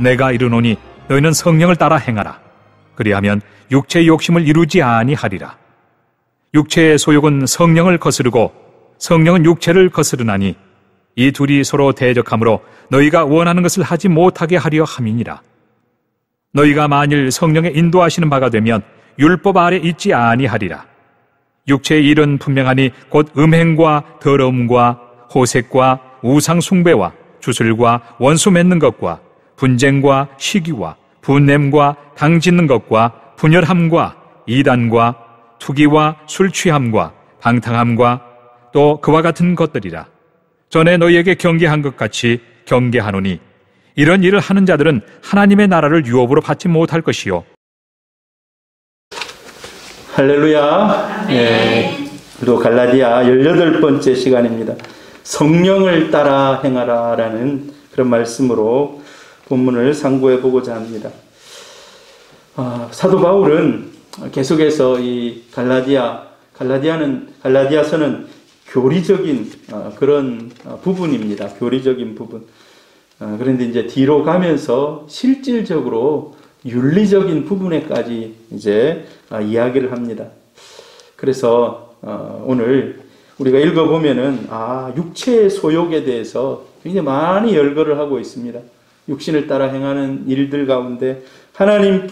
내가 이르노니 너희는 성령을 따라 행하라. 그리하면 육체의 욕심을 이루지 아니하리라. 육체의 소욕은 성령을 거스르고 성령은 육체를 거스르나니 이 둘이 서로 대적하므로 너희가 원하는 것을 하지 못하게 하려 함이니라. 너희가 만일 성령의 인도하시는 바가 되면 율법 아래 있지 아니하리라. 육체의 일은 분명하니 곧 음행과 더러움과 호색과 우상 숭배와 주술과 원수 맺는 것과 분쟁과 시기와 분냄과 당 짓는 것과 분열함과 이단과 투기와 술 취함과 방탕함과 또 그와 같은 것들이라. 전에 너희에게 경계한 것 같이 경계하노니 이런 일을 하는 자들은 하나님의 나라를 유업으로 받지 못할 것이요. 할렐루야. 네. 또 갈라디아 18번째 시간입니다. 성령을 따라 행하라 라는 그런 말씀으로 본문을 상고해 보고자 합니다. 사도 바울은 계속해서 이 갈라디아서는 교리적인 그런 부분입니다. 교리적인 부분. 그런데 이제 뒤로 가면서 실질적으로 윤리적인 부분에까지 이제 이야기를 합니다. 그래서 오늘 우리가 읽어보면은 육체의 소욕에 대해서 굉장히 많이 열거를 하고 있습니다. 육신을 따라 행하는 일들 가운데 하나님을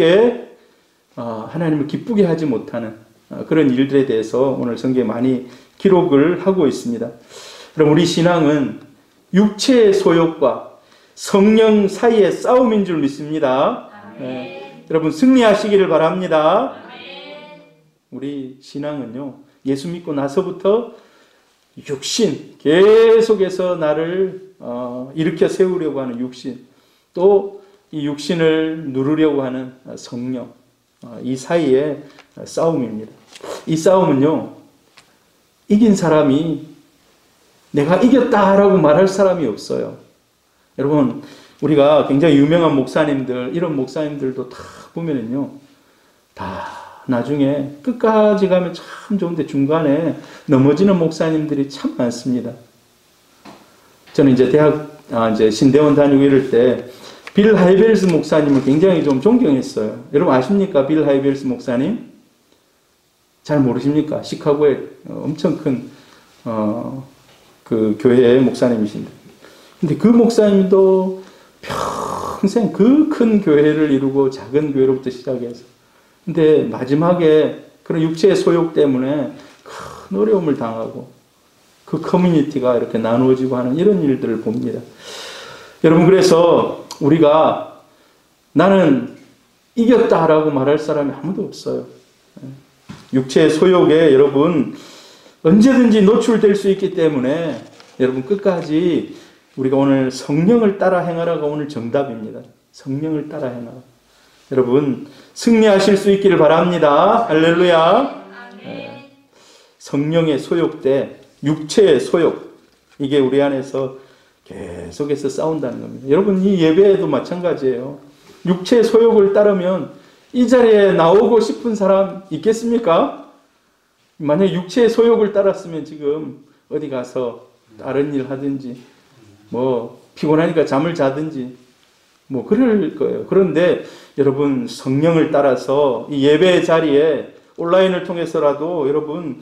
기쁘게 하지 못하는 그런 일들에 대해서 오늘 성경에 많이 기록을 하고 있습니다. 그럼 우리 신앙은 육체의 소욕과 성령 사이의 싸움인 줄 믿습니다. 네. 여러분 승리하시기를 바랍니다. 우리 신앙은요, 예수 믿고 나서부터 육신, 계속해서 나를 일으켜 세우려고 하는 육신, 또 이 육신을 누르려고 하는 성령, 이 사이의 싸움입니다. 이 싸움은요, 이긴 사람이 내가 이겼다라고 말할 사람이 없어요. 여러분, 우리가 굉장히 유명한 목사님들, 이런 목사님들도 다 보면은요, 다 나중에 끝까지 가면 참 좋은데 중간에 넘어지는 목사님들이 참 많습니다. 저는 이제 이제 신대원 다니고 이럴 때 빌 하이벨스 목사님을 굉장히 좀 존경했어요. 여러분 아십니까? 빌 하이벨스 목사님? 잘 모르십니까? 시카고에 엄청 큰 그 교회의 목사님이신데, 근데 그 목사님도 평생 그 큰 교회를 이루고 작은 교회로부터 시작해서, 근데 마지막에 그런 육체의 소욕 때문에 큰 어려움을 당하고 그 커뮤니티가 이렇게 나누어지고 하는 이런 일들을 봅니다. 여러분, 그래서 우리가 나는 이겼다라고 말할 사람이 아무도 없어요. 육체의 소욕에 여러분 언제든지 노출될 수 있기 때문에 여러분 끝까지 우리가 오늘 성령을 따라 행하라가 오늘 정답입니다. 성령을 따라 행하라. 여러분 승리하실 수 있기를 바랍니다. 할렐루야. 성령의 소욕 대 육체의 소욕, 이게 우리 안에서 계속해서 싸운다는 겁니다. 여러분 이 예배에도 마찬가지예요. 육체의 소욕을 따르면 이 자리에 나오고 싶은 사람 있겠습니까? 만약에 육체의 소욕을 따랐으면 지금 어디 가서 다른 일 하든지 뭐 피곤하니까 잠을 자든지 뭐 그럴 거예요. 그런데 여러분 성령을 따라서 이 예배 자리에 온라인을 통해서라도 여러분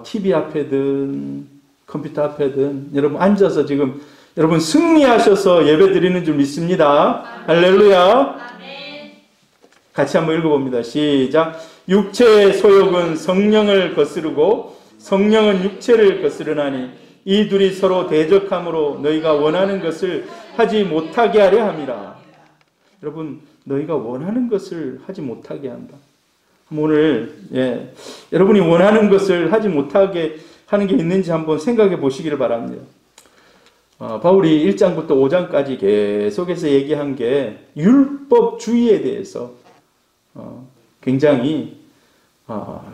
TV 앞에든 컴퓨터 앞에든 여러분 앉아서 지금 여러분 승리하셔서 예배 드리는 줄 믿습니다. 할렐루야. 같이 한번 읽어봅니다. 시작. 육체의 소욕은 성령을 거스르고 성령은 육체를 거스르나니 이 둘이 서로 대적함으로 너희가 원하는 것을 하지 못하게 하려 함이라. 여러분 너희가 원하는 것을 하지 못하게 한다. 오늘 여러분이 원하는 것을 하지 못하게 하는 게 있는지 한번 생각해 보시기를 바랍니다. 바울이 1장부터 5장까지 계속해서 얘기한 게 율법주의에 대해서 굉장히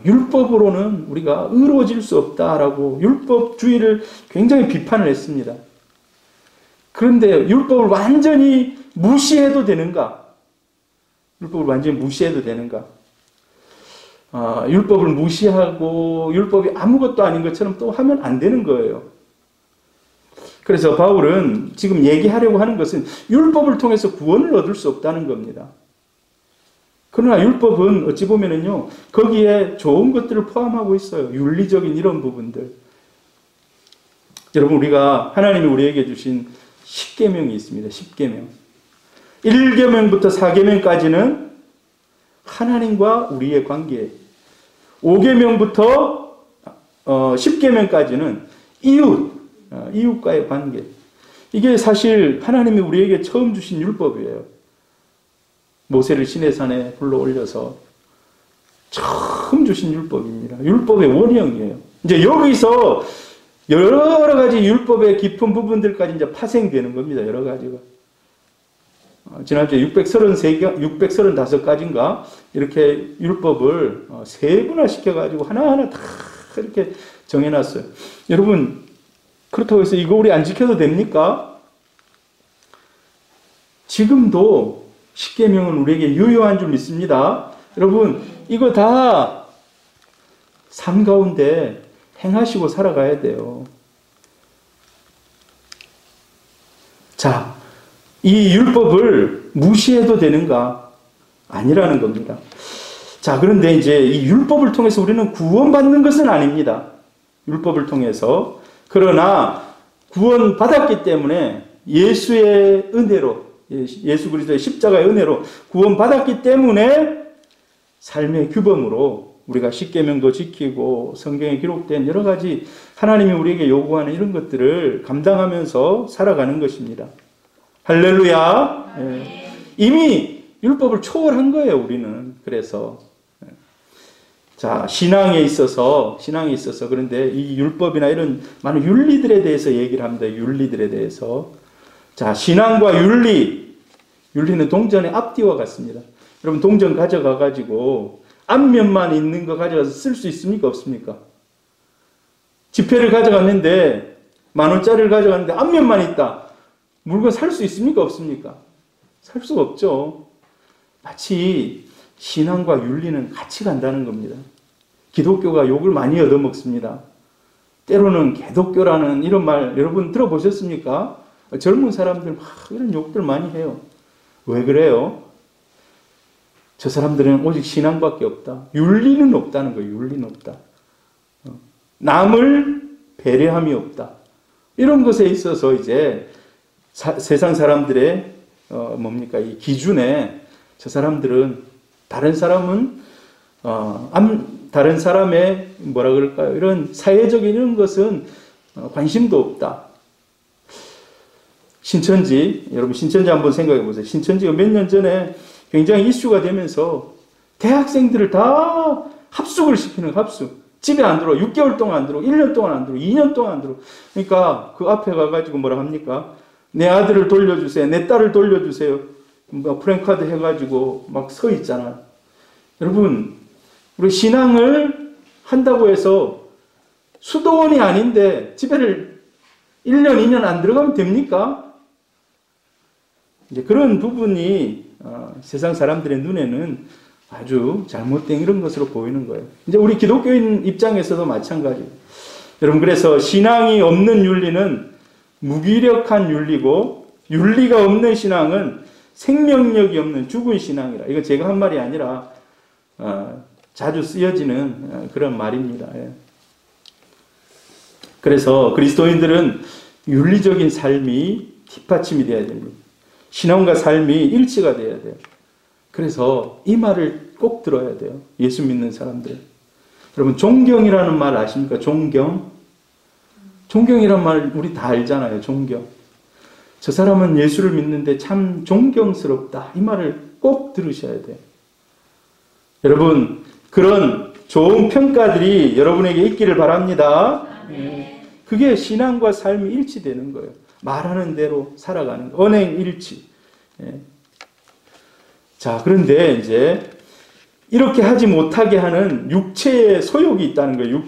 율법으로는 우리가 의로워질 수 없다라고 율법주의를 굉장히 비판을 했습니다. 그런데 율법을 완전히 무시해도 되는가? 율법을 완전히 무시해도 되는가? 율법을 무시하고 율법이 아무것도 아닌 것처럼 또 하면 안 되는 거예요. 그래서 바울은 지금 얘기하려고 하는 것은 율법을 통해서 구원을 얻을 수 없다는 겁니다. 그러나 율법은 어찌 보면은요, 거기에 좋은 것들을 포함하고 있어요. 윤리적인 이런 부분들. 여러분, 우리가 하나님이 우리에게 주신 10계명이 있습니다. 10계명. 1계명부터 4계명까지는 하나님과 우리의 관계. 5계명부터 10계명까지는 이웃과의 관계. 이게 사실 하나님이 우리에게 처음 주신 율법이에요. 모세를 시내산에 불러올려서 처음 주신 율법입니다. 율법의 원형이에요. 이제 여기서 여러 가지 율법의 깊은 부분들까지 이제 파생되는 겁니다. 여러 가지가. 지난주에 635가지인가 이렇게 율법을 세분화시켜가지고 하나하나 다 이렇게 정해놨어요. 여러분, 그렇다고 해서 이거 우리 안 지켜도 됩니까? 지금도 10계명은 우리에게 유효한 줄 믿습니다. 여러분, 이거 다 삶 가운데 행하시고 살아가야 돼요. 자, 이 율법을 무시해도 되는가? 아니라는 겁니다. 자, 그런데 이제 이 율법을 통해서 우리는 구원받는 것은 아닙니다. 율법을 통해서. 그러나 구원받았기 때문에 예수의 은혜로, 예수 그리스도의 십자가의 은혜로 구원받았기 때문에 삶의 규범으로 우리가 십계명도 지키고 성경에 기록된 여러 가지 하나님이 우리에게 요구하는 이런 것들을 감당하면서 살아가는 것입니다. 할렐루야. 예. 이미 율법을 초월한 거예요, 우리는. 그래서 자, 신앙에 있어서 그런데 이 율법이나 이런 많은 윤리들에 대해서 얘기를 합니다. 윤리들에 대해서. 자, 신앙과 윤리는 동전의 앞뒤와 같습니다. 여러분, 동전 가져가 가지고 앞면만 있는 거 가져가서 쓸 수 있습니까? 없습니까? 지폐를 가져갔는데 10,000원짜리를 가져갔는데 앞면만 있다. 물건 살 수 있습니까? 없습니까? 살 수가 없죠. 마치 신앙과 윤리는 같이 간다는 겁니다. 기독교가 욕을 많이 얻어먹습니다. 때로는 개독교라는 이런 말 여러분 들어보셨습니까? 젊은 사람들 막 이런 욕들 많이 해요. 왜 그래요? 저 사람들은 오직 신앙밖에 없다. 윤리는 없다는 거예요. 윤리는 없다. 남을 배려함이 없다. 이런 것에 있어서 이제 세상 사람들의 이 기준에 저 사람들은 다른 사람의 뭐라 그럴까요? 이런 사회적인 이런 것은 관심도 없다. 여러분 신천지 한번 생각해 보세요. 신천지가 몇 년 전에 굉장히 이슈가 되면서 대학생들을 다 합숙을 시키는 합숙. 집에 안 들어. 6개월 동안 안 들어. 1년 동안 안 들어. 2년 동안 안 들어. 그러니까 그 앞에 가가지고 뭐라 합니까? 내 아들을 돌려주세요. 내 딸을 돌려주세요. 프랭카드 해가지고 막 서 있잖아요. 여러분, 우리 신앙을 한다고 해서 수도원이 아닌데 집에를 1년, 2년 안 들어가면 됩니까? 이제 그런 부분이 세상 사람들의 눈에는 아주 잘못된 이런 것으로 보이는 거예요. 이제 우리 기독교인 입장에서도 마찬가지예요. 여러분, 그래서 신앙이 없는 윤리는 무기력한 윤리고 윤리가 없는 신앙은 생명력이 없는 죽은 신앙이라. 이거 제가 한 말이 아니라 자주 쓰여지는 그런 말입니다. 그래서 그리스도인들은 윤리적인 삶이 뒷받침이 되어야 됩니다. 신앙과 삶이 일치가 되어야 돼요. 그래서 이 말을 꼭 들어야 돼요. 예수 믿는 사람들. 여러분, 존경이라는 말 아십니까? 존경이라는 말 우리 다 알잖아요. 존경. 저 사람은 예수를 믿는데 참 존경스럽다. 이 말을 꼭 들으셔야 돼요. 여러분, 그런 좋은 평가들이 여러분에게 있기를 바랍니다. 그게 신앙과 삶이 일치되는 거예요. 말하는 대로 살아가는 거예요. 언행일치. 자, 그런데 이제 이렇게 하지 못하게 하는 육체의 소욕이 있다는 거예요.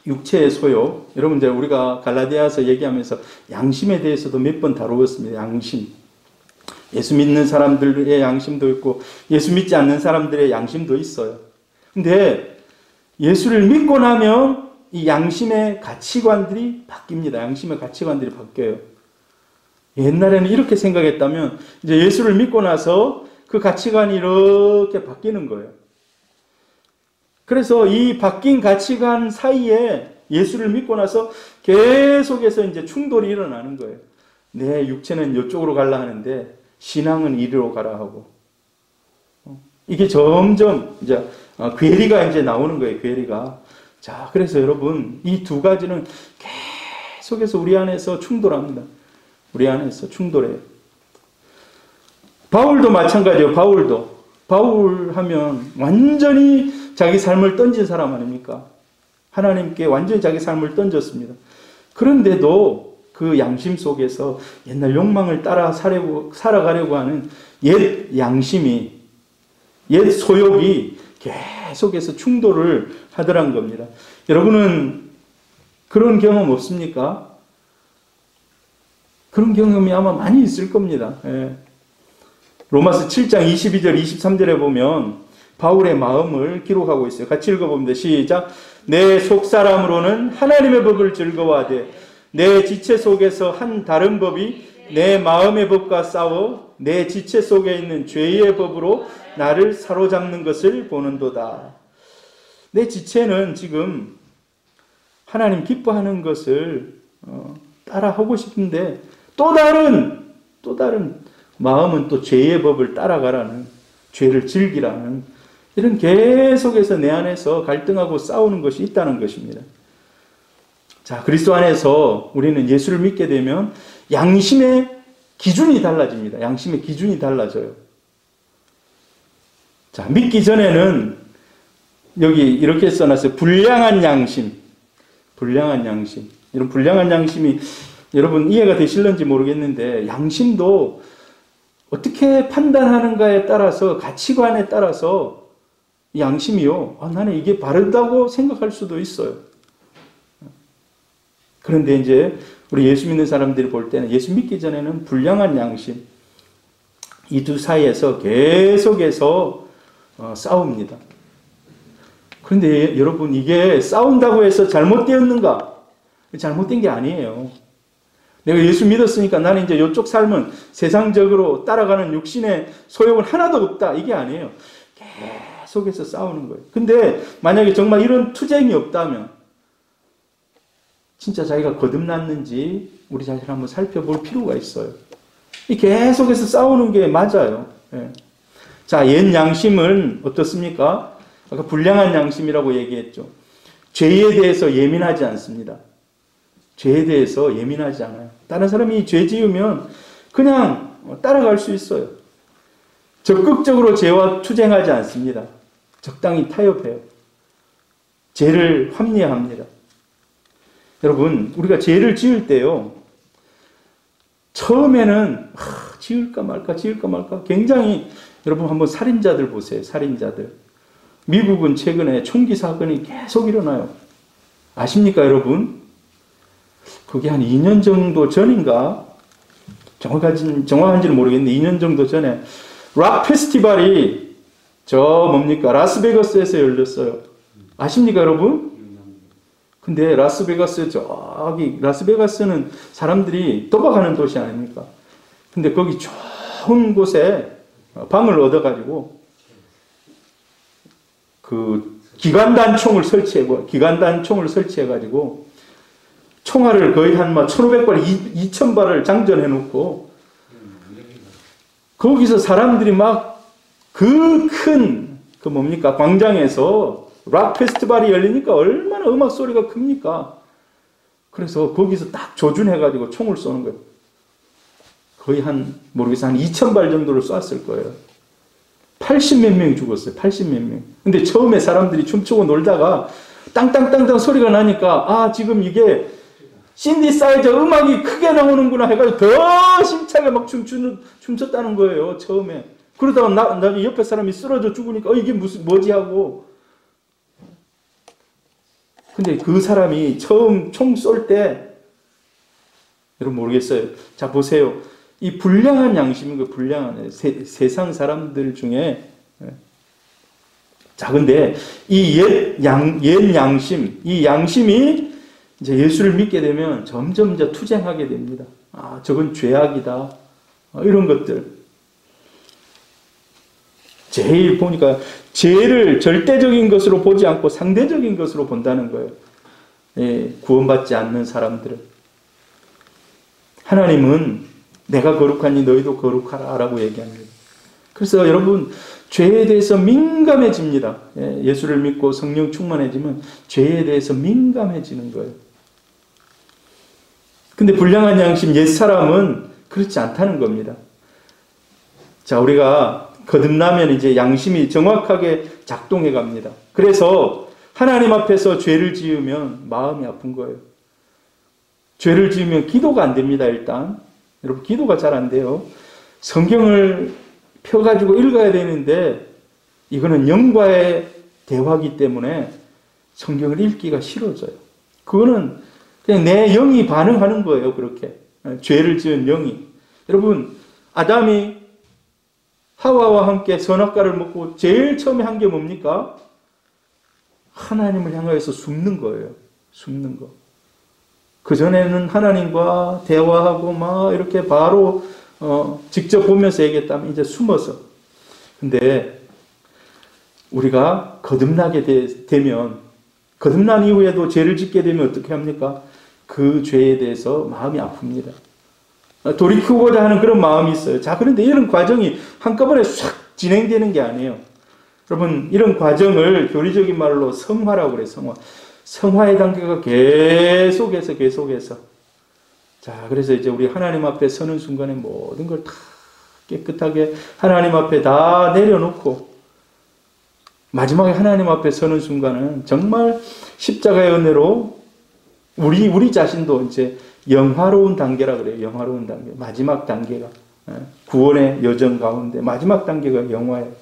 육체의 소욕. 여러분, 이제 우리가 갈라디아서 얘기하면서 양심에 대해서도 몇 번 다루었습니다. 양심. 예수 믿는 사람들의 양심도 있고 예수 믿지 않는 사람들의 양심도 있어요. 근데 예수를 믿고 나면 이 양심의 가치관들이 바뀝니다. 양심의 가치관들이 바뀌어요. 옛날에는 이렇게 생각했다면 이제 예수를 믿고 나서 그 가치관이 이렇게 바뀌는 거예요. 그래서 이 바뀐 가치관 사이에 예수를 믿고 나서 계속해서 이제 충돌이 일어나는 거예요. 내 육체는 이쪽으로 가려 하는데 신앙은 이리로 가라 하고. 이게 점점 이제 괴리가 이제 나오는 거예요. 괴리가. 자, 그래서 여러분 이 두 가지는 계속해서 우리 안에서 충돌합니다. 우리 안에서 충돌해요. 바울도 마찬가지예요. 바울 하면 완전히 자기 삶을 던진 사람 아닙니까? 하나님께 완전히 자기 삶을 던졌습니다. 그런데도 그 양심 속에서 옛날 욕망을 따라 살아가려고 하는 옛 양심이, 옛 소욕이 계속해서 충돌을 하더란 겁니다. 여러분은 그런 경험 없습니까? 그런 경험이 아마 많이 있을 겁니다. 예. 로마서 7장 22절 23절에 보면 바울의 마음을 기록하고 있어요. 같이 읽어봅니다. 시작. 내 속사람으로는 하나님의 법을 즐거워하되 내 지체 속에서 한 다른 법이 내 마음의 법과 싸워 내 지체 속에 있는 죄의 법으로 나를 사로잡는 것을 보는도다. 내 지체는 지금 하나님 기뻐하는 것을 따라하고 싶은데 또 다른 마음은 또 죄의 법을 따라가라는, 죄를 즐기라는, 이런 계속해서 내 안에서 갈등하고 싸우는 것이 있다는 것입니다. 자, 그리스도 안에서 우리는 예수를 믿게 되면 양심의 기준이 달라집니다. 양심의 기준이 달라져요. 자, 믿기 전에는 여기 이렇게 써놨어요. 불량한 양심. 불량한 양심. 이런 불량한 양심이 여러분 이해가 되실런지 모르겠는데, 양심도 어떻게 판단하는가에 따라서, 가치관에 따라서 양심이요, 나는 이게 바르다고 생각할 수도 있어요. 그런데 이제 우리 예수 믿는 사람들이 볼 때는, 예수 믿기 전에는 불량한 양심, 이 두 사이에서 계속해서 싸웁니다. 그런데 여러분, 이게 싸운다고 해서 잘못되었는가? 잘못된 게 아니에요. 내가 예수 믿었으니까 나는 이제 이쪽 삶은 세상적으로 따라가는 육신의 소욕은 하나도 없다. 이게 아니에요. 계속해서 싸우는 거예요. 근데 만약에 정말 이런 투쟁이 없다면 진짜 자기가 거듭났는지 우리 자신을 한번 살펴볼 필요가 있어요. 이 계속해서 싸우는 게 맞아요. 예. 자, 옛 양심은 어떻습니까? 아까 불량한 양심이라고 얘기했죠. 죄에 대해서 예민하지 않습니다. 죄에 대해서 예민하지 않아요. 다른 사람이 죄 지으면 그냥 따라갈 수 있어요. 적극적으로 죄와 투쟁하지 않습니다. 적당히 타협해요. 죄를 합리화합니다. 여러분, 우리가 죄를 지을 때요, 처음에는 지을까 말까 굉장히, 여러분 한번 살인자들 보세요. 살인자들. 미국은 최근에 총기 사건이 계속 일어나요. 아십니까, 여러분? 그게 한 2년 정도 전인가? 정확한지는 모르겠는데 2년 정도 전에 락 페스티벌이 라스베가스에서 열렸어요. 아십니까, 여러분? 근데 라스베가스는 사람들이 도박하는 도시 아닙니까? 근데 거기 좋은 곳에 방을 얻어가지고 그 기관단총을 설치해가지고 총알을 거의 한 1,500발, 2,000발을 장전해 놓고 거기서 사람들이 막 광장에서 락 페스티벌이 열리니까 얼마나 음악 소리가 큽니까? 그래서 거기서 딱 조준해가지고 총을 쏘는 거예요. 거의 한 2,000발 정도를 쐈을 거예요. 80몇 명이 죽었어요. 80몇 명. 근데 처음에 사람들이 춤추고 놀다가 땅땅땅땅 소리가 나니까 지금 이게 신디사이저 음악이 크게 나오는구나 해가지고 더 힘차게 막 춤췄다는 거예요. 처음에. 그러다가 나중에 옆에 사람이 쓰러져 죽으니까 이게 뭐지 하고. 근데 그 사람이 처음 총 쏠 때, 여러분 모르겠어요. 자, 보세요. 이 불량한 양심인 거예요. 불량한 세상 사람들 중에. 자, 근데 이 옛 양심, 이 양심이 이제 예수를 믿게 되면 점점 이제 투쟁하게 됩니다. 아, 저건 죄악이다. 이런 것들. 제일 보니까 죄를 절대적인 것으로 보지 않고 상대적인 것으로 본다는 거예요. 예, 구원받지 않는 사람들은. 하나님은 내가 거룩하니 너희도 거룩하라 라고 얘기합니다. 그래서 여러분, 죄에 대해서 민감해집니다. 예, 예수를 믿고 성령 충만해지면 죄에 대해서 민감해지는 거예요. 근데 불량한 양심 옛사람은 그렇지 않다는 겁니다. 자, 우리가 거듭나면 이제 양심이 정확하게 작동해 갑니다. 그래서 하나님 앞에서 죄를 지으면 마음이 아픈 거예요. 죄를 지으면 기도가 안 됩니다, 일단. 여러분, 기도가 잘 안 돼요. 성경을 펴가지고 읽어야 되는데, 이거는 영과의 대화이기 때문에 성경을 읽기가 싫어져요. 그거는 그냥 내 영이 반응하는 거예요, 그렇게. 죄를 지은 영이. 여러분, 아담이 하와와 함께 선악과를 먹고 제일 처음에 한 게 뭡니까? 하나님을 향하여서 숨는 거예요. 숨는 거. 그전에는 하나님과 대화하고 막 이렇게 바로 직접 보면서 얘기했다면 이제 숨어서. 근데 우리가 거듭나게 되면, 거듭난 이후에도 죄를 짓게 되면 어떻게 합니까? 그 죄에 대해서 마음이 아픕니다. 돌이키고자 하는 그런 마음이 있어요. 자, 그런데 이런 과정이 한꺼번에 싹 진행되는 게 아니에요. 여러분, 이런 과정을 교리적인 말로 성화라고 그래요. 성화의 단계가 계속해서. 자, 그래서 이제 우리 하나님 앞에 서는 순간에 모든 걸 다 깨끗하게 하나님 앞에 다 내려놓고, 마지막에 하나님 앞에 서는 순간은 정말 십자가의 은혜로 우리 자신도 이제 영화로운 단계라 그래요. 영화로운 단계. 마지막 단계가. 구원의 여정 가운데 마지막 단계가 영화예요.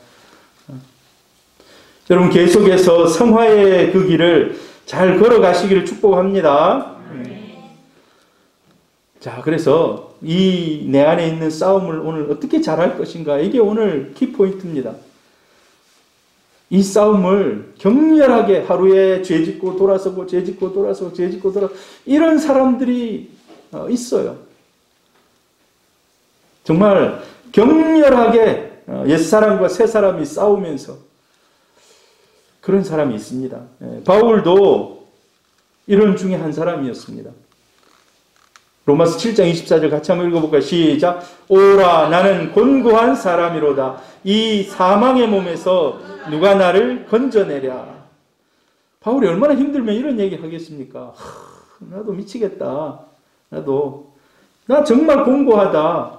여러분, 계속해서 성화의 그 길을 잘 걸어가시기를 축복합니다. 자, 그래서 이 내 안에 있는 싸움을 오늘 어떻게 잘할 것인가, 이게 오늘 키포인트입니다. 이 싸움을 격렬하게 하루에 죄짓고 돌아서고 죄짓고 돌아서고 죄짓고 돌아서고 이런 사람들이 있어요. 정말 격렬하게 옛사람과 새사람이 싸우면서 그런 사람이 있습니다. 바울도 이런 중에 한 사람이었습니다. 로마서 7장 24절 같이 한번 읽어볼까요? 시작. 오라, 나는 곤고한 사람이로다. 이 사망의 몸에서 누가 나를 건져내랴. 바울이 얼마나 힘들면 이런 얘기 하겠습니까? 나도 미치겠다. 나 정말 곤고하다.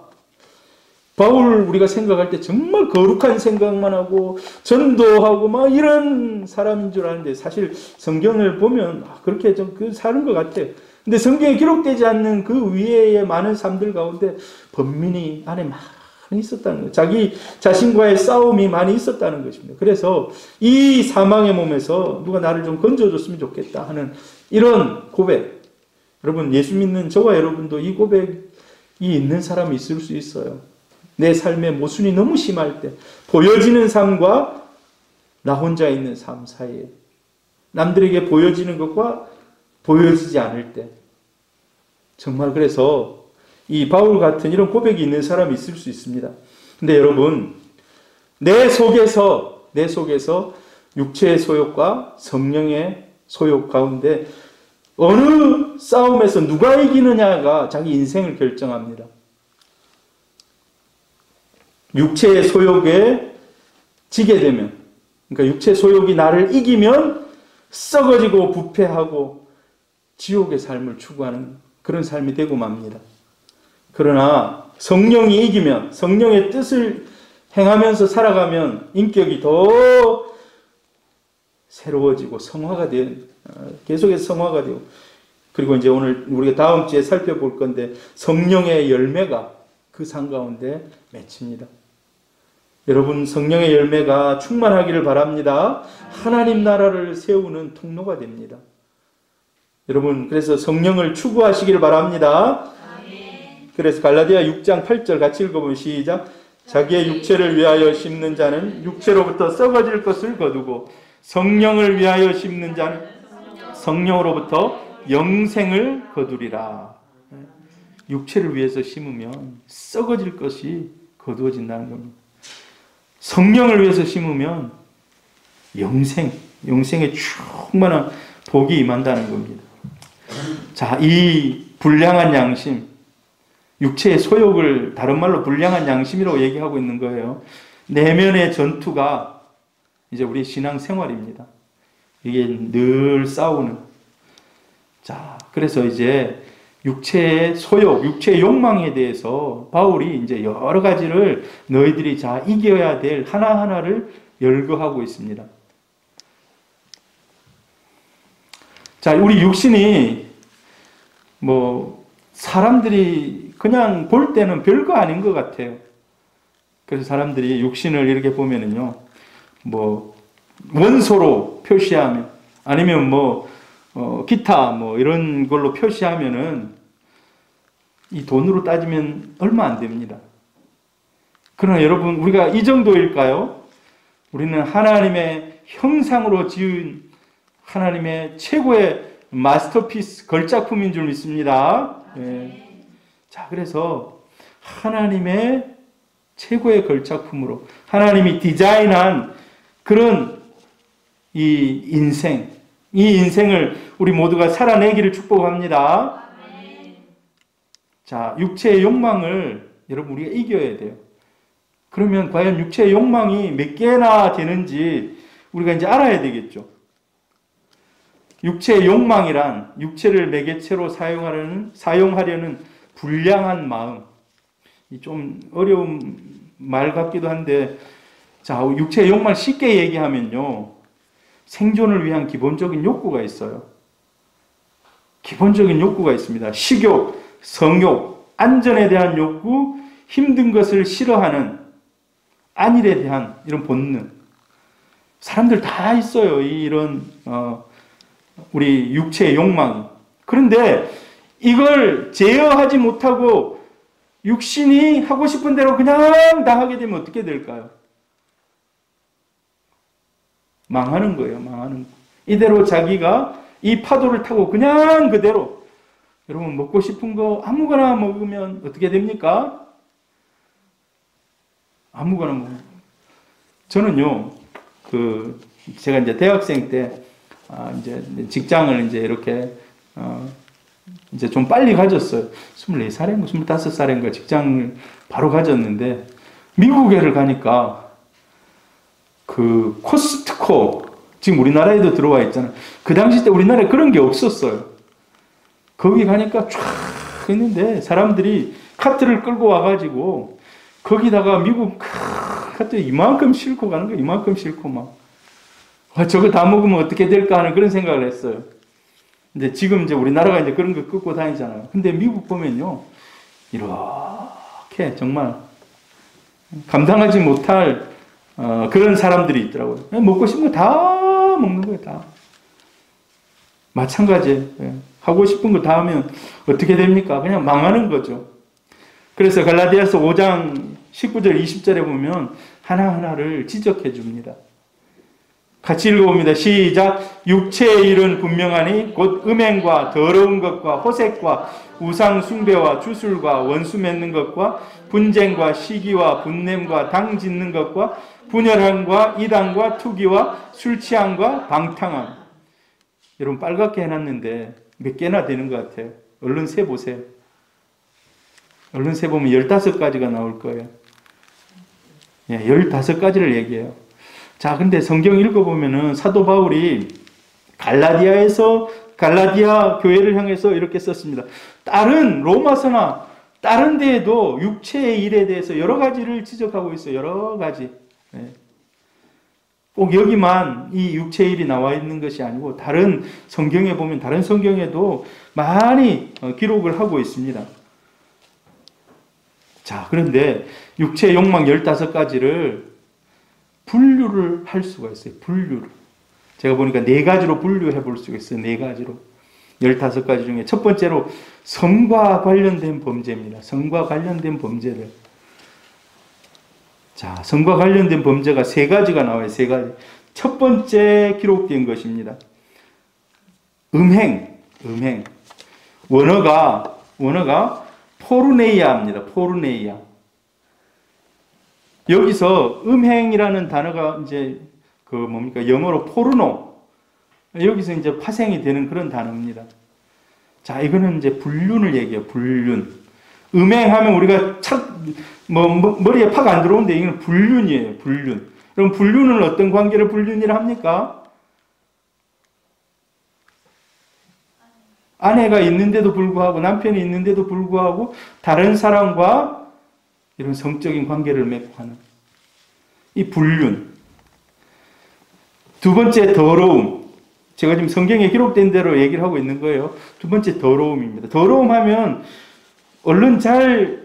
바울 우리가 생각할 때 정말 거룩한 생각만 하고 전도하고 막 이런 사람인 줄 아는데, 사실 성경을 보면 그렇게 좀 사는 것 같아요. 근데 성경에 기록되지 않는 그 위에의 많은 삶들 가운데 번민이 안에 많이 있었다는 거예요. 자기 자신과의 싸움이 많이 있었다는 것입니다. 그래서 이 사망의 몸에서 누가 나를 좀 건져줬으면 좋겠다 하는 이런 고백. 여러분, 예수 믿는 저와 여러분도 이 고백이 있는 사람이 있을 수 있어요. 내 삶의 모순이 너무 심할 때, 보여지는 삶과 나 혼자 있는 삶 사이에, 남들에게 보여지는 것과 보여지지 않을 때, 정말 그래서 이 바울 같은 이런 고백이 있는 사람이 있을 수 있습니다. 근데 여러분, 내 속에서 육체의 소욕과 성령의 소욕 가운데 어느 싸움에서 누가 이기느냐가 자기 인생을 결정합니다. 육체의 소욕에 지게 되면, 그러니까 육체의 소욕이 나를 이기면 썩어지고 부패하고 지옥의 삶을 추구하는 그런 삶이 되고 맙니다. 그러나 성령이 이기면, 성령의 뜻을 행하면서 살아가면 인격이 더 새로워지고 성화가 계속해서 성화가 되고, 그리고 이제 오늘 우리가 다음 주에 살펴볼 건데 성령의 열매가 그 상 가운데 맺힙니다. 여러분, 성령의 열매가 충만하기를 바랍니다. 하나님 나라를 세우는 통로가 됩니다. 여러분, 그래서 성령을 추구하시기를 바랍니다. 아멘. 그래서 갈라디아 6장 8절 같이 읽어보면 시작. 자기의 육체를 위하여 심는 자는 육체로부터 썩어질 것을 거두고 성령을 위하여 심는 자는 성령으로부터 영생을 거두리라. 육체를 위해서 심으면 썩어질 것이 거두어진다는 겁니다. 성령을 위해서 심으면 영생의 충만한 복이 임한다는 겁니다. 자, 이 불량한 양심, 육체의 소욕을 다른 말로 불량한 양심이라고 얘기하고 있는 거예요. 내면의 전투가 이제 우리 신앙 생활입니다. 이게 늘 싸우는. 자, 그래서 이제 육체의 소욕, 육체의 욕망에 대해서 바울이 이제 여러 가지를 너희들이 자 이겨야 될 하나하나를 열거하고 있습니다. 자, 우리 육신이 사람들이 그냥 볼 때는 별거 아닌 것 같아요. 그래서 사람들이 육신을 이렇게 보면은요, 원소로 표시하면, 아니면 기타 이런 걸로 표시하면은 이 돈으로 따지면 얼마 안 됩니다. 그러나 여러분, 우리가 이 정도일까요? 우리는 하나님의 형상으로 지은 하나님의 최고의 마스터피스, 걸작품인 줄 믿습니다. 네. 자, 그래서 하나님의 최고의 걸작품으로 하나님이 디자인한 그런 이 인생을 우리 모두가 살아내기를 축복합니다. 자, 육체의 욕망을 여러분 우리가 이겨야 돼요. 그러면 과연 육체의 욕망이 몇 개나 되는지 우리가 이제 알아야 되겠죠. 육체의 욕망이란 육체를 매개체로 사용하려는 불량한 마음. 좀 어려운 말 같기도 한데, 자, 육체의 욕망을 쉽게 얘기하면요, 생존을 위한 기본적인 욕구가 있어요. 기본적인 욕구가 있습니다. 식욕, 성욕, 안전에 대한 욕구, 힘든 것을 싫어하는 안일에 대한 이런 본능. 사람들 다 있어요. 이런 우리 육체의 욕망이. 그런데 이걸 제어하지 못하고 육신이 하고 싶은 대로 그냥 다 하게 되면 어떻게 될까요? 망하는 거예요. 망하는 거. 이대로 자기가 이 파도를 타고 그냥 그대로, 여러분 먹고 싶은 거 아무거나 먹으면 어떻게 됩니까? 아무거나 먹으면. 저는요, 제가 이제 대학생 때 이제 직장을 이제 이렇게 이제 좀 빨리 가졌어요. 24살인가 25살인가 직장을 바로 가졌는데, 미국에를 가니까 그 코스트코, 지금 우리나라에도 들어와 있잖아요. 그 당시 때 우리나라에 그런 게 없었어요. 거기 가니까 쫙 있는데 사람들이 카트를 끌고 와가지고 거기다가 미국 카트 이만큼 싣고 가는 거예요. 이만큼 싣고 막. 저거 다 먹으면 어떻게 될까 하는 그런 생각을 했어요. 근데 지금 이제 우리나라가 이제 그런 거 끌고 다니잖아요. 근데 미국 보면요, 이렇게 정말 감당하지 못할 그런 사람들이 있더라고요. 먹고 싶은 거 다 먹는 거예요, 다. 마찬가지예요. 하고 싶은 거 다 하면 어떻게 됩니까? 그냥 망하는 거죠. 그래서 갈라디아서 5장 19절 20절에 보면 하나하나를 지적해 줍니다. 같이 읽어봅니다. 시작. 육체의 일은 분명하니 곧 음행과 더러운 것과 호색과 우상 숭배와 주술과 원수 맺는 것과 분쟁과 시기와 분냄과 당 짓는 것과 분열함과 이단과 투기와 술 취함과 방탕함. 여러분 빨갛게 해놨는데 몇 개나 되는 것 같아요. 얼른 세보세요. 얼른 세보면 15가지가 나올 거예요. 15가지를 얘기해요. 자, 근데 성경 읽어보면은 사도 바울이 갈라디아 교회를 향해서 이렇게 썼습니다. 다른 로마서나 다른 데에도 육체의 일에 대해서 여러 가지를 지적하고 있어요. 여러 가지. 꼭 여기만 이 육체의 일이 나와 있는 것이 아니고 다른 성경에 보면 다른 성경에도 많이 기록을 하고 있습니다. 자, 그런데 육체의 욕망 15가지를 분류를 할 수가 있어요. 분류를. 제가 보니까 4가지로 분류해 볼 수가 있어요. 4가지로. 15가지 중에 첫 번째로 성과 관련된 범죄입니다. 성과 관련된 범죄들. 자, 성과 관련된 범죄가 세 가지가 나와요. 세 가지. 첫 번째 기록된 것입니다. 음행. 원어가 포르네이아입니다. 포르네이아. 여기서 음행이라는 단어가 이제 영어로 포르노. 여기서 이제 파생이 되는 그런 단어입니다. 자, 이거는 이제 불륜을 얘기해요. 불륜. 음행하면 우리가 머리에 팍 안 들어오는데 이건 불륜이에요. 불륜. 그럼 불륜은 어떤 관계를 불륜이라 합니까? 아내가 있는데도 불구하고, 남편이 있는데도 불구하고 다른 사람과 이런 성적인 관계를 맺고 하는 이 불륜. 두 번째, 더러움. 제가 지금 성경에 기록된 대로 얘기를 하고 있는 거예요. 두 번째, 더러움입니다. 더러움 하면 얼른 잘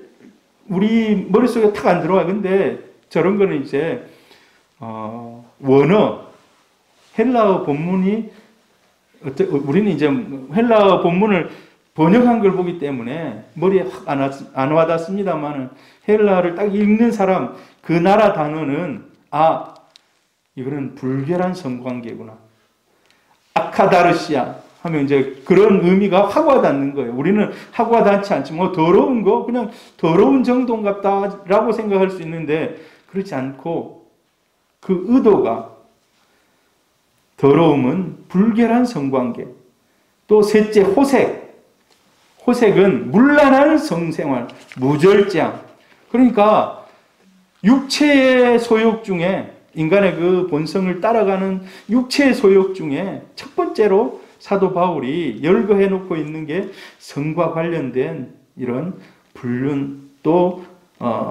우리 머릿속에 탁 안 들어와. 근데 저런 거는 이제 원어, 헬라어 본문이 우리는 이제 헬라어 본문을 번역한 걸 보기 때문에 머리에 확 안 와닿습니다만은 헬라어를 딱 읽는 사람, 그 나라 단어는 이거는 불결한 성관계구나. 아카다르시아 하면 이제 그런 의미가 확 와닿는 거예요. 우리는 확 와닿지 않지만 더러운 거 그냥 더러운 정도인갑다라고 생각할 수 있는데 그렇지 않고 그 의도가 더러움은 불결한 성관계. 또 셋째, 호색은 문란한 성생활, 무절제함. 그러니까 육체의 소욕 중에 인간의 그 본성을 따라가는 육체의 소욕 중에 첫 번째로 사도 바울이 열거해 놓고 있는 게 성과 관련된 이런 불륜, 또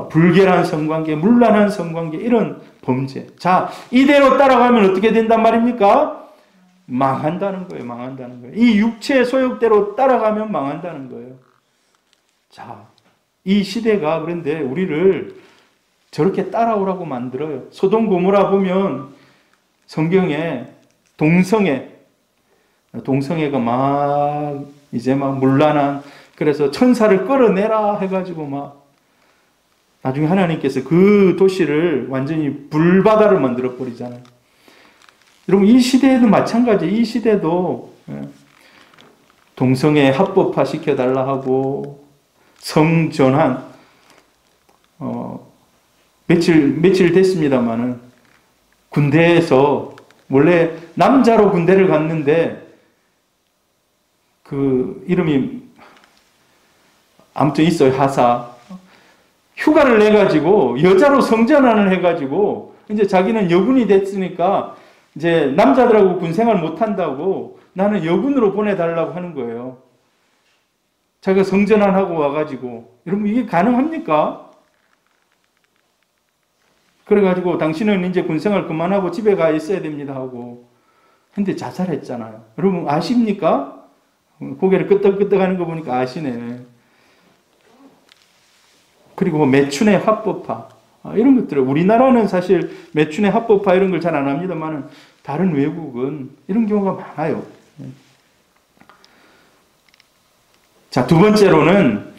불결한 성관계, 문란한 성관계, 이런 범죄. 자, 이대로 따라가면 어떻게 된단 말입니까? 망한다는 거예요. 이 육체의 소욕대로 따라가면 망한다는 거예요. 자, 이 시대가 그런데 우리를 저렇게 따라오라고 만들어요. 소돔 고모라 보면 성경에 동성애가 막 문란한, 그래서 천사를 끌어내라 해가지고 막 나중에 하나님께서 그 도시를 완전히 불바다를 만들어 버리잖아요. 여러분, 이 시대에도 마찬가지. 이 시대도 동성애 합법화 시켜달라 하고 성전환 며칠 됐습니다만은 군대에서 원래 남자로 군대를 갔는데 그 이름이 아무튼 있어요. 하사. 휴가를 내가지고 여자로 성전환을 해가지고 이제 자기는 여군이 됐으니까 이제 남자들하고 군 생활 못한다고 나는 여군으로 보내달라고 하는 거예요. 자기가 성전환하고 와가지고. 여러분, 이게 가능합니까? 그래가지고 당신은 이제 군 생활 그만하고 집에 가 있어야 됩니다 하고. 근데 자살했잖아요. 여러분 아십니까? 고개를 끄덕끄덕 하는 거 보니까 아시네. 그리고 매춘의 합법화, 이런 것들을, 우리나라는 사실 매춘의 합법화 이런 걸 잘 안 합니다만 다른 외국은 이런 경우가 많아요. 자, 두 번째로는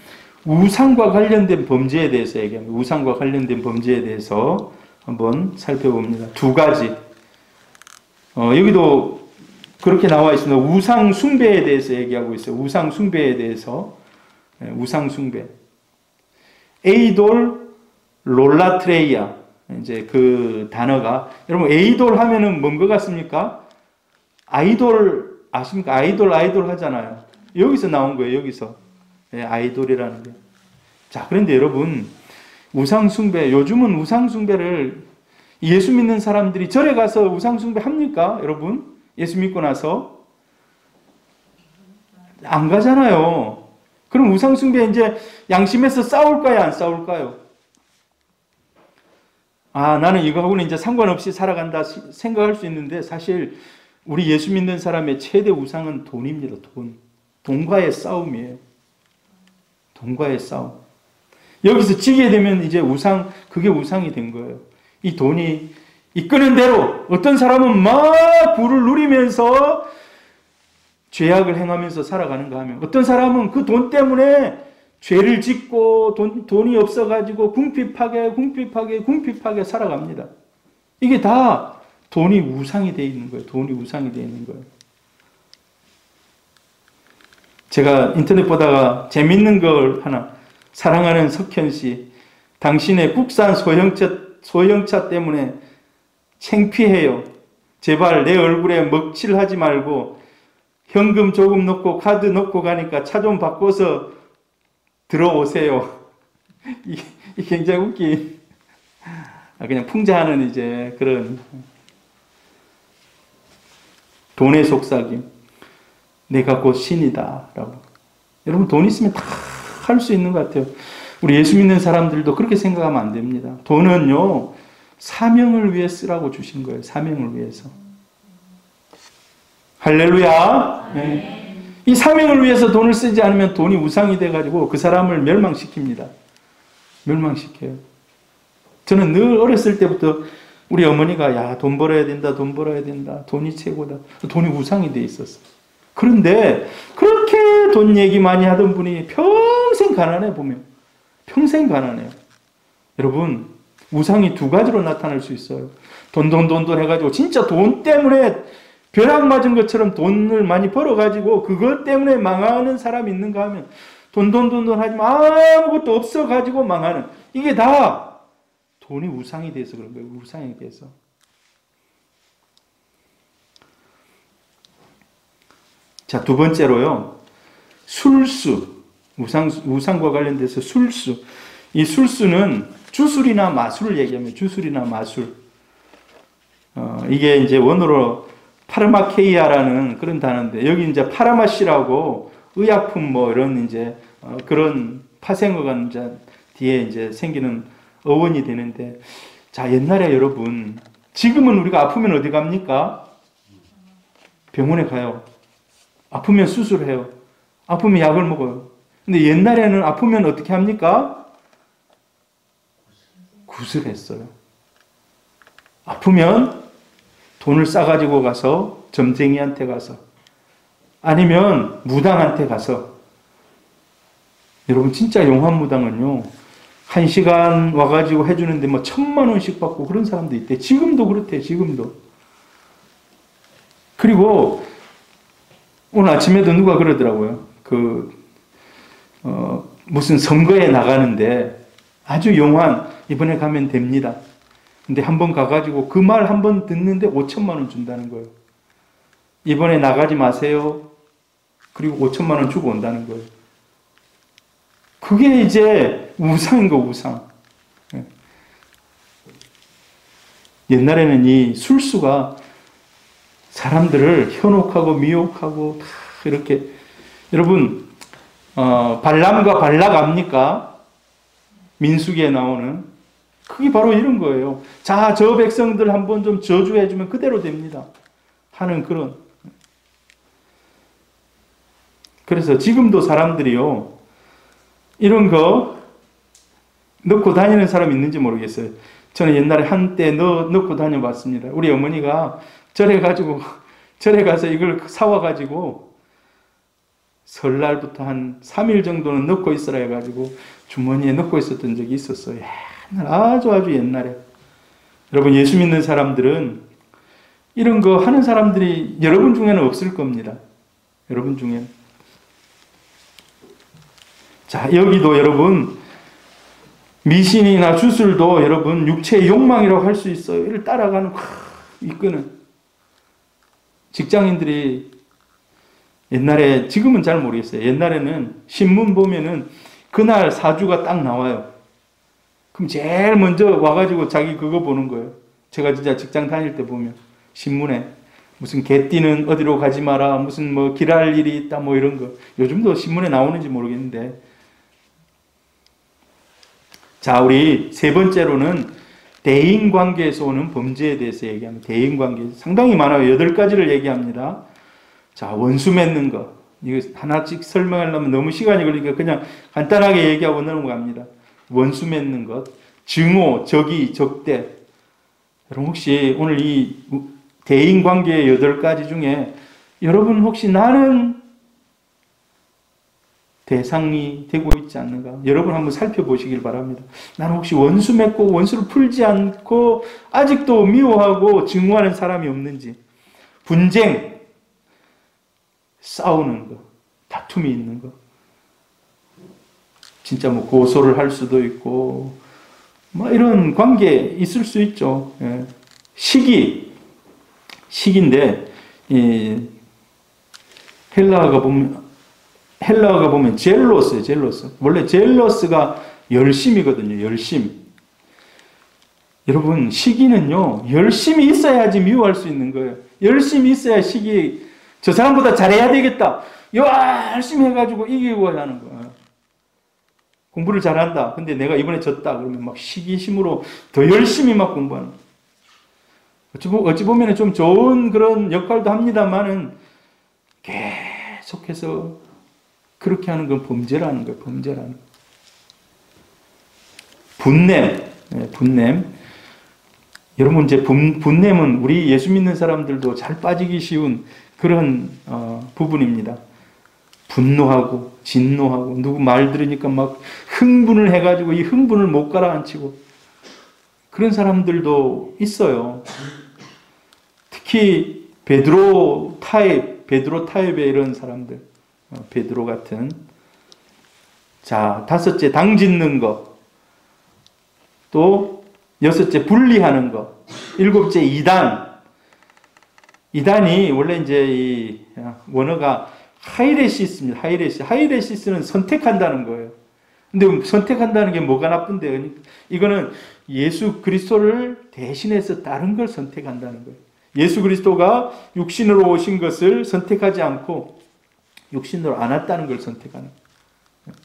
우상과 관련된 범죄에 대해서 얘기합니다. 우상과 관련된 범죄에 대해서 한번 살펴봅니다. 두 가지. 여기도 그렇게 나와 있습니다. 우상 숭배에 대해서 얘기하고 있어요. 우상 숭배에 대해서. 우상 숭배. 에이돌 롤라트레이아. 이제 그 단어가, 여러분 에이돌 하면은 뭔 것 같습니까? 아이돌 아십니까? 아이돌 하잖아요. 여기서 나온 거예요. 여기서. 아이돌이라는 게. 자, 그런데 여러분, 우상숭배, 요즘은 우상숭배를 예수 믿는 사람들이 절에 가서 우상숭배 합니까? 여러분, 예수 믿고 나서 안 가잖아요. 그럼 우상숭배 이제 양심에서 싸울까요? 안 싸울까요? 나는 이거하고는 이제 상관없이 살아간다 생각할 수 있는데, 사실 우리 예수 믿는 사람의 최대 우상은 돈입니다. 돈과의 싸움이에요. 돈과의 싸움. 여기서 지게 되면 이제 그게 우상이 된 거예요. 이 돈이 이끄는 대로 어떤 사람은 막 부를 누리면서 죄악을 행하면서 살아가는가 하면, 어떤 사람은 그 돈 때문에 죄를 짓고 돈이 없어가지고 궁핍하게 살아갑니다. 이게 다 돈이 우상이 되어 있는 거예요. 돈이 우상이 되어 있는 거예요. 제가 인터넷 보다가 재밌는 걸 하나, 사랑하는 석현 씨, 당신의 국산 소형차 때문에 창피해요. 제발 내 얼굴에 먹칠하지 말고 현금 조금 넣고 카드 넣고 가니까 차 좀 바꿔서 들어오세요. 이게 굉장히 웃긴, 그냥 풍자하는 이제 그런 돈의 속삭임. 내가 곧 신이다 라고. 여러분, 돈 있으면 다 할 수 있는 것 같아요. 우리 예수 믿는 사람들도 그렇게 생각하면 안 됩니다. 돈은요, 사명을 위해 쓰라고 주신 거예요. 사명을 위해서. 할렐루야. 네. 이 사명을 위해서 돈을 쓰지 않으면 돈이 우상이 돼가지고 그 사람을 멸망시킵니다. 멸망시켜요. 저는 늘 어렸을 때부터 우리 어머니가 야, 돈 벌어야 된다, 돈 벌어야 된다, 돈이 최고다. 돈이 우상이 돼 있었어요. 그런데 그렇게 돈 얘기 많이 하던 분이 평생 가난해 보면 평생 가난해요. 여러분, 우상이 두 가지로 나타날 수 있어요. 돈 해가지고 진짜 돈 때문에 벼락 맞은 것처럼 돈을 많이 벌어가지고 그것 때문에 망하는 사람이 있는가 하면 돈 하지만 아무것도 없어가지고 망하는, 이게 다 돈이 우상이 돼서 그런 거예요. 우상이 돼서. 자, 두 번째로요, 술수. 우상과 관련돼서 술수. 이 술수는 주술이나 마술을 얘기하면 주술이나 마술. 이게 이제 원어로 파르마케이아라는 그런 단어인데, 여기 이제 파라마시라고 의약품 뭐 이런 이제 그런 파생어가 이제 뒤에 이제 생기는 어원이 되는데, 자, 옛날에 여러분, 지금은 우리가 아프면 어디 갑니까? 병원에 가요. 아프면 수술해요. 아프면 약을 먹어요. 근데 옛날에는 아프면 어떻게 합니까? 구슬했어요. 아프면 돈을 싸가지고 가서 점쟁이한테 가서, 아니면 무당한테 가서. 여러분, 진짜 용환무당은요, 1시간 와가지고 해주는데 뭐 1,000,000원씩 받고 그런 사람도 있대. 지금도 그렇대, 지금도. 그리고 오늘 아침에도 누가 그러더라고요. 무슨 선거에 나가는데 아주 용한, 이번에 가면 됩니다. 근데 한번 가가지고 그 말 한 번 듣는데 5,000,000원 준다는 거예요. 이번에 나가지 마세요. 그리고 5,000,000원 주고 온다는 거예요. 그게 이제 우상인 거, 우상. 옛날에는 이 술수가 사람들을 현혹하고 미혹하고 다 이렇게. 여러분, 발람과 발락 압니까? 민수기에 나오는. 그게 바로 이런 거예요. 자, 저 백성들 한번 좀 저주해주면 그대로 됩니다 하는 그런. 그래서 지금도 사람들이요, 이런 거 넣고 다니는 사람 있는지 모르겠어요. 저는 옛날에 한때 넣고 다녀봤습니다. 우리 어머니가 절에 가서 이걸 사와가지고 설날부터 한 3일 정도는 넣고 있으라 해가지고 주머니에 넣고 있었던 적이 있었어요. 아주 옛날에. 여러분, 예수 믿는 사람들은 이런 거 하는 사람들이 여러분 중에는 없을 겁니다. 여러분 중에는. 자, 여기도 여러분, 미신이나 주술도 여러분 육체의 욕망이라고 할 수 있어요. 이를 따라가는, 이끄는. 직장인들이 옛날에, 지금은 잘 모르겠어요. 옛날에는 신문 보면은 그날 사주가 딱 나와요. 그럼 제일 먼저 와가지고 자기 그거 보는 거예요. 제가 진짜 직장 다닐 때 보면 신문에 무슨 개띠는 어디로 가지 마라, 무슨 뭐 길할 일이 있다, 뭐 이런 거. 요즘도 신문에 나오는지 모르겠는데. 자, 우리 세 번째로는 대인관계에서 오는 범죄에 대해서 얘기합니다. 대인관계 상당히 많아요. 8가지를 얘기합니다. 자, 원수 맺는 것. 이거 하나씩 설명하려면 너무 시간이 걸리니까 그냥 간단하게 얘기하고 넘어갑니다. 원수 맺는 것, 증오, 적의, 적대. 여러분, 혹시 오늘 이 대인관계의 8가지 중에 여러분 혹시 나는 대상이 되고 있지 않는가? 여러분 한번 살펴보시길 바랍니다. 나는 혹시 원수 맺고 원수를 풀지 않고 아직도 미워하고 증오하는 사람이 없는지, 분쟁, 싸우는 거, 다툼이 있는 거, 진짜 뭐 고소를 할 수도 있고, 뭐 이런 관계 있을 수 있죠. 예. 시기인데, 이 헬라어가 보면 젤로스예요, 젤로스. 원래 젤러스가 열심이거든요, 열심. 여러분, 시기는요, 열심이 있어야지 미워할 수 있는 거예요. 열심이 있어야 저 사람보다 잘해야 되겠다. 열심히 해가지고 이기고 하는 거예요. 공부를 잘한다. 근데 내가 이번에 졌다. 그러면 막 시기심으로 더 열심히 막 공부하는 거예요. 어찌 보면 좀 좋은 그런 역할도 합니다만은 계속해서 그렇게 하는 건 범죄라는 거예요. 범죄라는 거예요. 분냄. 여러분, 이제 분냄은 우리 예수 믿는 사람들도 잘 빠지기 쉬운 그런 부분입니다. 분노하고 진노하고 누구 말 들으니까 막 흥분을 해가지고 이 흥분을 못 가라앉히고 그런 사람들도 있어요. 특히 베드로 타입의 이런 사람들, 베드로 같은. 자, 다섯째, 당 짓는 거. 또 여섯째, 분리하는 거. 일곱째, 이단. 이단이 원래 이제 이 원어가 하이레시스입니다. 하이레시스는 선택한다는 거예요. 근데 선택한다는 게 뭐가 나쁜데요? 이거는 예수 그리스도를 대신해서 다른 걸 선택한다는 거예요. 예수 그리스도가 육신으로 오신 것을 선택하지 않고 육신으로 안 왔다는 걸 선택하는 거예요.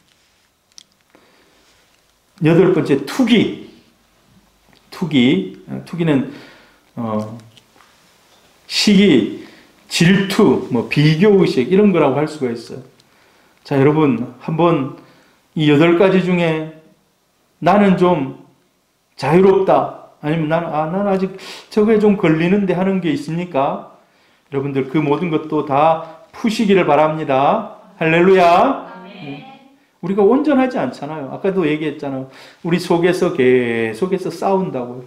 여덟 번째, 투기는 시기, 질투, 뭐 비교의식 이런 거라고 할 수가 있어요. 자, 여러분 한번 이 8가지 중에 나는 좀 자유롭다, 아니면 나는 아직 저거에 좀 걸리는데 하는 게 있습니까? 여러분들 그 모든 것도 다 푸시기를 바랍니다. 할렐루야. 우리가 온전하지 않잖아요. 아까도 얘기했잖아요. 우리 속에서 계속해서 싸운다고.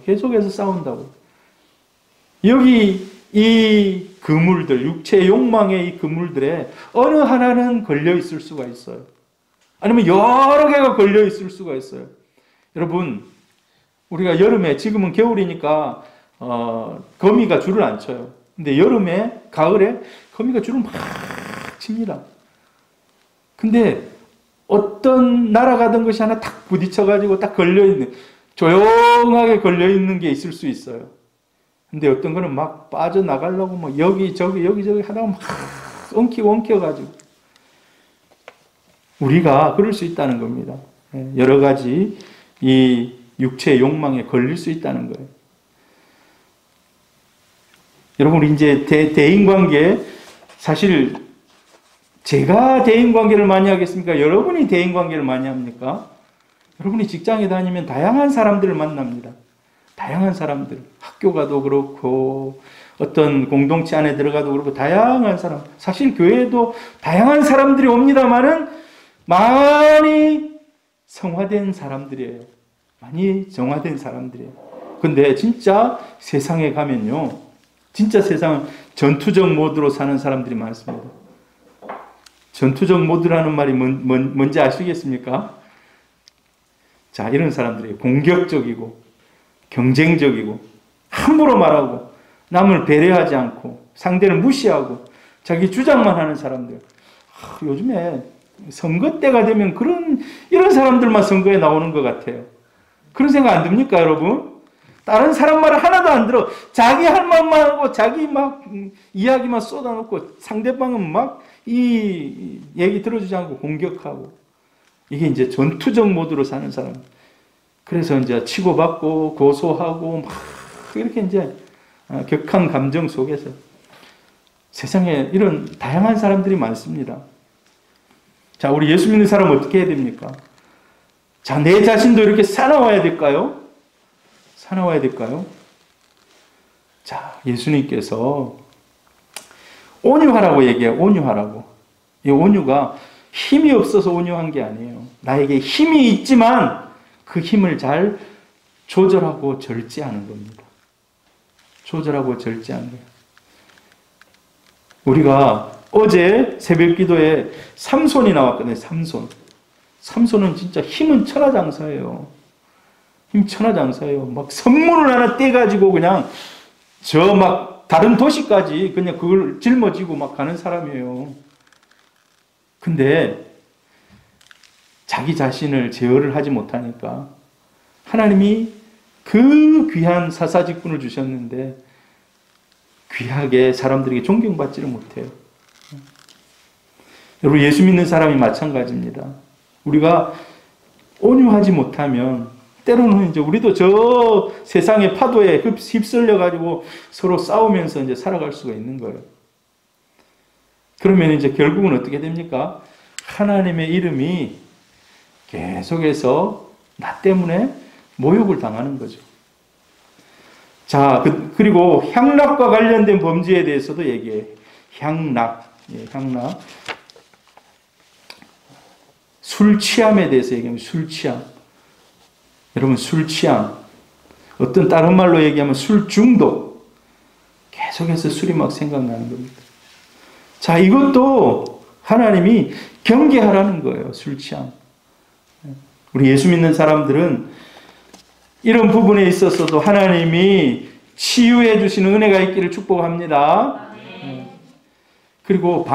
여기 이 그물들, 육체의 욕망의 이 그물들에 어느 하나는 걸려 있을 수가 있어요. 아니면 여러 개가 걸려 있을 수가 있어요. 여러분, 우리가 여름에, 지금은 겨울이니까 거미가 줄을 안 쳐요. 근데 여름에, 가을에 거미가 줄을 막 칩니다. 근데 어떤 날아가던 것이 하나 탁 부딪혀가지고 딱 걸려있는, 조용하게 걸려있는 게 있을 수 있어요. 근데 어떤 거는 막 빠져나가려고 막 여기저기 하다가 막 엉켜가지고. 우리가 그럴 수 있다는 겁니다. 여러 가지 이 육체의 욕망에 걸릴 수 있다는 거예요. 여러분, 우리 이제 대인관계, 사실 제가 대인관계를 많이 하겠습니까? 여러분이 대인관계를 많이 합니까? 여러분이 직장에 다니면 다양한 사람들을 만납니다. 다양한 사람들, 학교 가도 그렇고 어떤 공동체 안에 들어가도 그렇고 다양한 사람, 사실 교회에도 다양한 사람들이 옵니다만은 많이 성화된 사람들이에요. 많이 정화된 사람들이에요. 근데 진짜 세상에 가면요, 진짜 세상은 전투적 모드로 사는 사람들이 많습니다. 전투적 모드라는 말이 뭔지 아시겠습니까? 자, 이런 사람들이 공격적이고 경쟁적이고 함부로 말하고 남을 배려하지 않고 상대를 무시하고 자기 주장만 하는 사람들. 요즘에 선거 때가 되면 이런 사람들만 선거에 나오는 것 같아요. 그런 생각 안 듭니까, 여러분? 다른 사람 말을 하나도 안 들어. 자기 할 말만 하고 자기 막 이야기만 쏟아놓고 상대방은 막 이 얘기 들어주지 않고 공격하고. 이게 이제 전투적 모드로 사는 사람. 그래서 이제 치고받고 고소하고 막 이렇게 이제 격한 감정 속에서 세상에 이런 다양한 사람들이 많습니다. 자, 우리 예수 믿는 사람 어떻게 해야 됩니까? 자, 내 자신도 이렇게 사나워야 될까요? 사나워야 될까요? 자, 예수님께서 온유하라고 얘기해요. 온유하라고. 이 온유가 힘이 없어서 온유한 게 아니에요. 나에게 힘이 있지만 그 힘을 잘 조절하고 절제하는 겁니다. 조절하고 절제하는 거예요. 우리가 어제 새벽 기도에 삼손이 나왔거든요. 삼손은 진짜 힘은 천하장사예요. 힘 천하장사예요. 막 선문을 하나 떼가지고 그냥 저 막 다른 도시까지 그냥 그걸 짊어지고 막 가는 사람이에요. 근데 자기 자신을 제어를 하지 못하니까 하나님이 그 귀한 사사직분을 주셨는데 귀하게 사람들에게 존경받지를 못해요. 여러분, 예수 믿는 사람이 마찬가지입니다. 우리가 온유하지 못하면 때로는 이제 우리도 저 세상의 파도에 휩쓸려 가지고 서로 싸우면서 이제 살아갈 수가 있는 거예요. 그러면 이제 결국은 어떻게 됩니까? 하나님의 이름이 계속해서 나 때문에 모욕을 당하는 거죠. 자, 그리고 향락과 관련된 범죄에 대해서도 얘기해요. 향락. 술 취함에 대해서 얘기하면 술 취함. 여러분, 술 취함. 어떤 다른 말로 얘기하면 술 중독. 계속해서 술이 막 생각나는 겁니다. 자, 이것도 하나님이 경계하라는 거예요. 술 취함. 우리 예수 믿는 사람들은 이런 부분에 있어서도 하나님이 치유해 주시는 은혜가 있기를 축복합니다. 그리고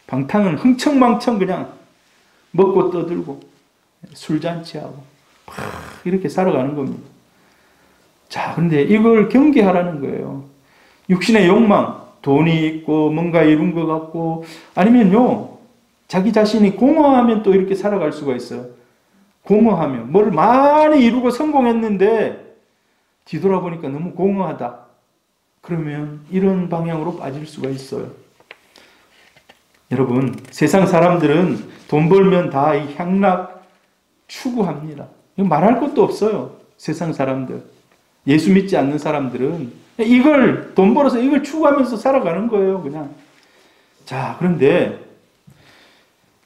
방탕은 흥청망청 그냥 먹고 떠들고 술잔치하고 이렇게 살아가는 겁니다. 자, 그런데 이걸 경계하라는 거예요. 육신의 욕망, 돈이 있고 뭔가 이룬 것 같고 아니면요, 자기 자신이 공허하면 또 이렇게 살아갈 수가 있어요. 공허하면 뭘 많이 이루고 성공했는데 뒤돌아보니까 너무 공허하다. 그러면 이런 방향으로 빠질 수가 있어요. 여러분, 세상 사람들은 돈 벌면 다 이 향락 추구합니다. 말할 것도 없어요. 세상 사람들. 예수 믿지 않는 사람들은 이걸 돈 벌어서 이걸 추구하면서 살아가는 거예요, 그냥. 자, 그런데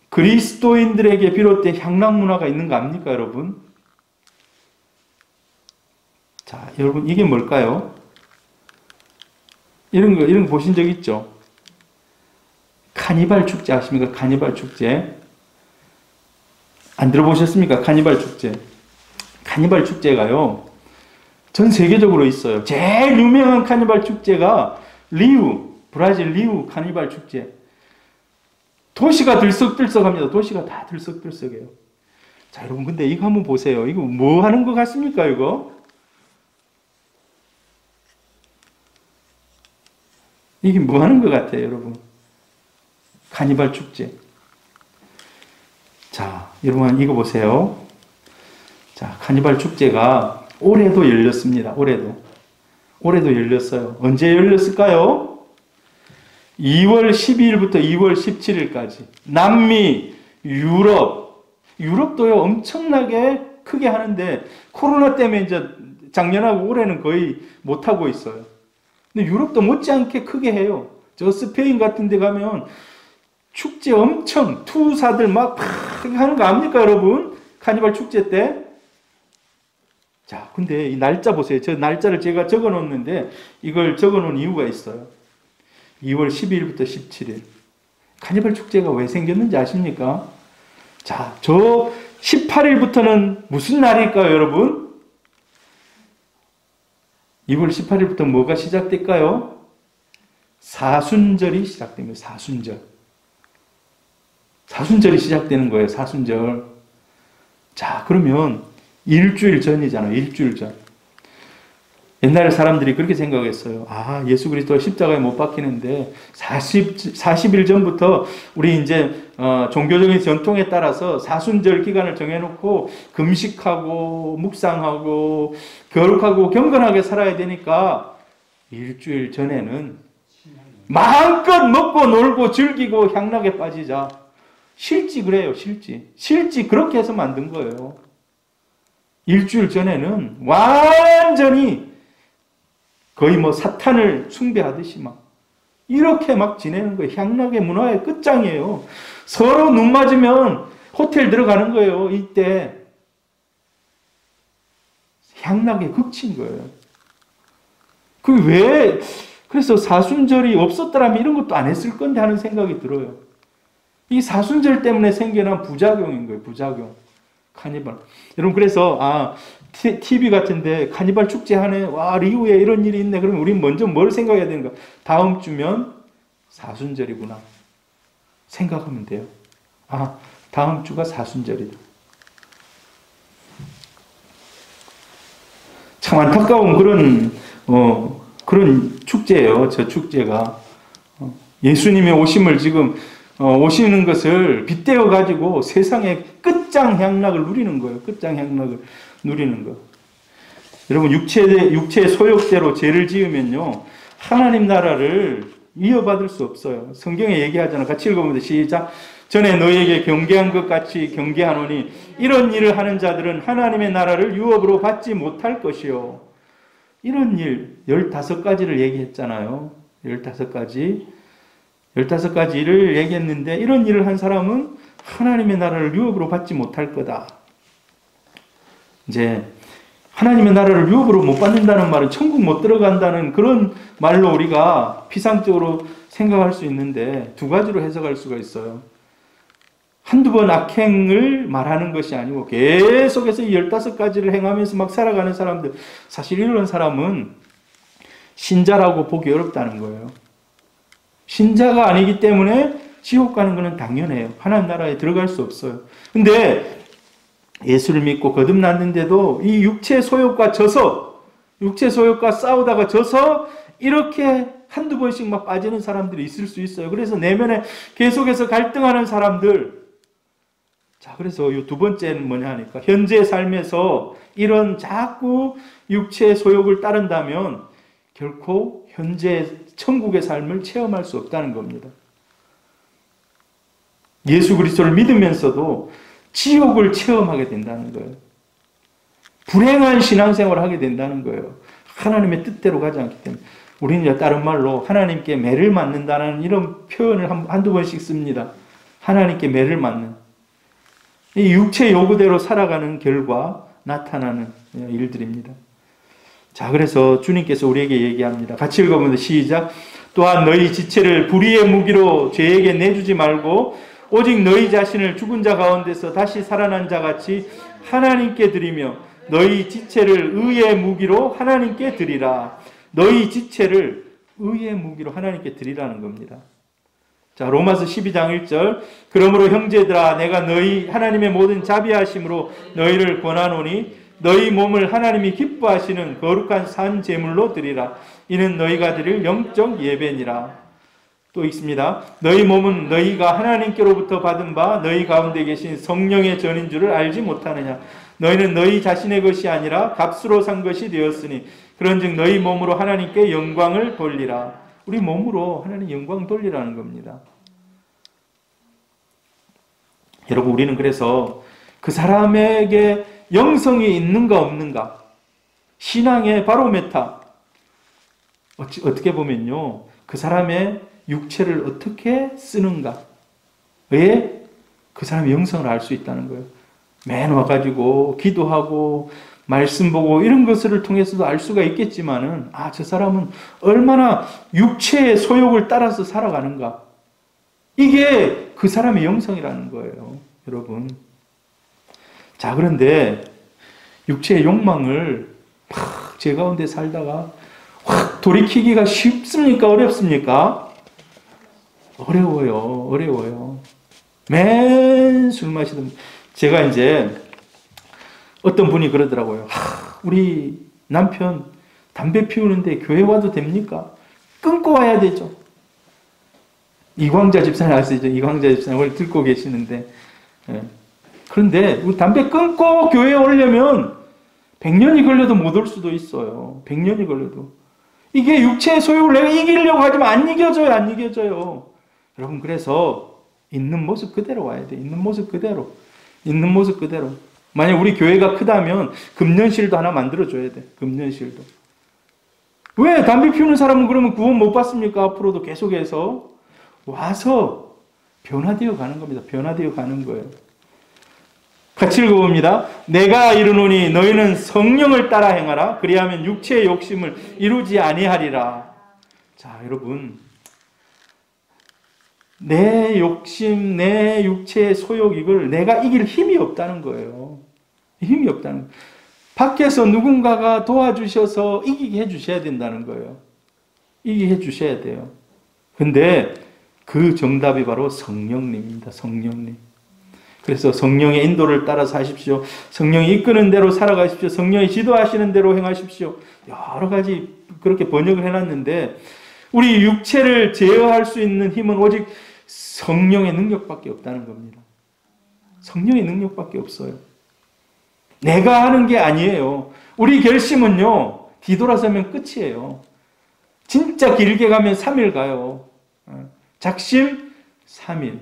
그리스도인들에게 비롯된 향락 문화가 있는 거 압니까, 여러분? 자, 여러분, 이게 뭘까요? 이런 거 보신 적 있죠? 카니발 축제 아십니까? 카니발 축제. 안 들어보셨습니까? 카니발 축제. 카니발 축제가요, 전 세계적으로 있어요. 제일 유명한 카니발 축제가 브라질 리우 카니발 축제. 도시가 들썩들썩합니다. 도시가 다 들썩들썩해요. 자, 여러분, 근데 이거 한번 보세요. 이거 뭐 하는 것 같습니까, 이거? 이게 뭐 하는 것 같아요, 여러분? 카니발 축제. 자, 여러분, 이거 보세요. 자, 카니발 축제가 올해도 열렸습니다. 올해도 열렸어요. 언제 열렸을까요? 2월 12일부터 2월 17일까지. 남미, 유럽도요, 엄청나게 크게 하는데, 코로나 때문에 이제 작년하고 올해는 거의 못하고 있어요. 근데 유럽도 못지않게 크게 해요. 저 스페인 같은 데 가면 축제 엄청, 투사들 막 하는 거 압니까, 여러분? 카니발 축제 때. 자, 근데 이 날짜 보세요. 저 날짜를 제가 적어 놓았는데, 이걸 적어 놓은 이유가 있어요. 2월 12일부터 17일. 카니발 축제가 왜 생겼는지 아십니까? 자, 저 18일부터는 무슨 날일까요, 여러분? 2월 18일부터 뭐가 시작될까요? 사순절이 시작됩니다. 사순절이 시작되는 거예요. 사순절. 자, 그러면 일주일 전이잖아요. 일주일 전. 옛날에 사람들이 그렇게 생각했어요. 아, 예수 그리스도가 십자가에 못 박히는데 40일 전부터 우리 이제 종교적인 전통에 따라서 사순절 기간을 정해놓고 금식하고 묵상하고 거룩하고 경건하게 살아야 되니까 일주일 전에는 마음껏 먹고 놀고 즐기고 향락에 빠지자. 실지 그래요. 실지 그렇게 해서 만든 거예요. 일주일 전에는 완전히 거의 뭐 사탄을 숭배하듯이 막 이렇게 막 지내는 거예요. 향락의 문화의 끝장이에요. 서로 눈 맞으면 호텔 들어가는 거예요. 이때 향락의 극치인 거예요. 그래서 사순절이 없었더라면 이런 것도 안 했을 건데 하는 생각이 들어요. 이 사순절 때문에 생겨난 부작용인 거예요. 부작용. 카니발. 여러분, 그래서 TV 같은데 카니발 축제 하네. 와, 리우에 이런 일이 있네. 그러면 우린 먼저 뭘 생각해야 되는가? 다음 주면 사순절이구나. 생각하면 돼요. 다음 주가 사순절이다. 참 안타까운 그런 축제예요. 저 축제가. 예수님의 오심을 지금 오시는 것을 빗대어 가지고 세상의 끝장 향락을 누리는 거예요. 끝장 향락을 누리는 거. 여러분, 육체의 소욕대로 죄를 지으면요, 하나님 나라를 이어받을 수 없어요. 성경에 얘기하잖아. 같이 읽어보면 시작. 전에 너희에게 경계한 것 같이 경계하노니 이런 일을 하는 자들은 하나님의 나라를 유업으로 받지 못할 것이요. 이런 일 15가지를 얘기했잖아요. 15가지. 15가지를 얘기했는데 이런 일을 한 사람은 하나님의 나라를 유업으로 받지 못할 거다. 이제 하나님의 나라를 유업으로 못 받는다는 말은 천국 못 들어간다는 그런 말로 우리가 피상적으로 생각할 수 있는데 두 가지로 해석할 수가 있어요. 한두 번 악행을 말하는 것이 아니고 계속해서 이 15가지를 행하면서 막 살아가는 사람들, 사실 이런 사람은 신자라고 보기 어렵다는 거예요. 신자가 아니기 때문에 지옥 가는 것은 당연해요. 하나님 나라에 들어갈 수 없어요. 근데 예수를 믿고 거듭났는데도 이 육체 소욕과 싸우다가 져서 이렇게 한두 번씩 막 빠지는 사람들이 있을 수 있어요. 그래서 내면에 계속해서 갈등하는 사람들. 자, 그래서 이 두 번째는 뭐냐 하니까 현재 삶에서 이런 자꾸 육체의 소욕을 따른다면 결코 현재 천국의 삶을 체험할 수 없다는 겁니다. 예수 그리스도를 믿으면서도 지옥을 체험하게 된다는 거예요. 불행한 신앙생활을 하게 된다는 거예요. 하나님의 뜻대로 가지 않기 때문에. 우리는 다른 말로 하나님께 매를 맞는다는 이런 표현을 한두 번씩 씁니다. 하나님께 매를 맞는. 이 육체 요구대로 살아가는 결과 나타나는 일들입니다. 자, 그래서 주님께서 우리에게 얘기합니다. 같이 읽어보면 시작. 또한 너희 지체를 불의의 무기로 죄에게 내주지 말고 오직 너희 자신을 죽은 자 가운데서 다시 살아난 자 같이 하나님께 드리며 너희 지체를 의의 무기로 하나님께 드리라. 너희 지체를 의의 무기로 하나님께 드리라는 겁니다. 자, 로마서 12장 1절. 그러므로 형제들아, 내가 너희 하나님의 모든 자비하심으로 너희를 권하노니 너희 몸을 하나님이 기뻐하시는 거룩한 산 제물로 드리라. 이는 너희가 드릴 영적 예배니라. 또 있습니다. 너희 몸은 너희가 하나님께로부터 받은 바 너희 가운데 계신 성령의 전인 줄을 알지 못하느냐. 너희는 너희 자신의 것이 아니라 값으로 산 것이 되었으니 그런즉 너희 몸으로 하나님께 영광을 돌리라. 우리 몸으로 하나님 영광 돌리라는 겁니다. 여러분, 우리는 그래서 그 사람에게 영성이 있는가 없는가, 신앙의 바로메타, 어떻게 보면요, 그 사람의 육체를 어떻게 쓰는가에 그 사람의 영성을 알 수 있다는 거예요. 맨 와가지고 기도하고 말씀 보고 이런 것을 통해서도 알 수가 있겠지만은, 저 사람은 얼마나 육체의 소욕을 따라서 살아가는가, 이게 그 사람의 영성이라는 거예요, 여러분. 자, 그런데 육체의 욕망을 막 제 가운데 살다가 확 돌이키기가 쉽습니까? 어렵습니까? 어려워요. 맨 술 마시던, 제가 이제 어떤 분이 그러더라고요. 우리 남편 담배 피우는데 교회 와도 됩니까? 끊고 와야 되죠. 이광자 집사님 아시죠? 이광자 집사님 오늘 듣고 계시는데, 그런데 우리 담배 끊고 교회에 오려면 100년이 걸려도 못 올 수도 있어요. 100년이 걸려도. 이게 육체의 소욕을 내가 이기려고 하지만 안 이겨져요. 여러분, 그래서 있는 모습 그대로 와야 돼. 있는 모습 그대로. 만약 우리 교회가 크다면 금년실도 하나 만들어줘야 돼. 금년실도. 왜 담배 피우는 사람은 그러면 구원 못 받습니까? 앞으로도 계속해서 와서 변화되어 가는 겁니다. 변화되어 가는 거예요. 같이 읽어봅니다. 내가 이르노니 너희는 성령을 따라 행하라. 그리하면 육체의 욕심을 이루지 아니하리라. 자, 여러분, 내 욕심, 내 육체의 소욕, 이걸 내가 이길 힘이 없다는 거예요. 힘이 없다는 거예요. 밖에서 누군가가 도와주셔서 이기게 해주셔야 된다는 거예요. 이기게 해주셔야 돼요. 근데 그 정답이 바로 성령님입니다. 성령님. 그래서 성령의 인도를 따라 사십시오. 성령이 이끄는 대로 살아가십시오. 성령이 지도하시는 대로 행하십시오. 여러 가지 그렇게 번역을 해놨는데 우리 육체를 제어할 수 있는 힘은 오직 성령의 능력밖에 없다는 겁니다. 성령의 능력밖에 없어요. 내가 하는 게 아니에요. 우리 결심은요, 뒤돌아서면 끝이에요. 진짜 길게 가면 3일 가요. 작심 3일.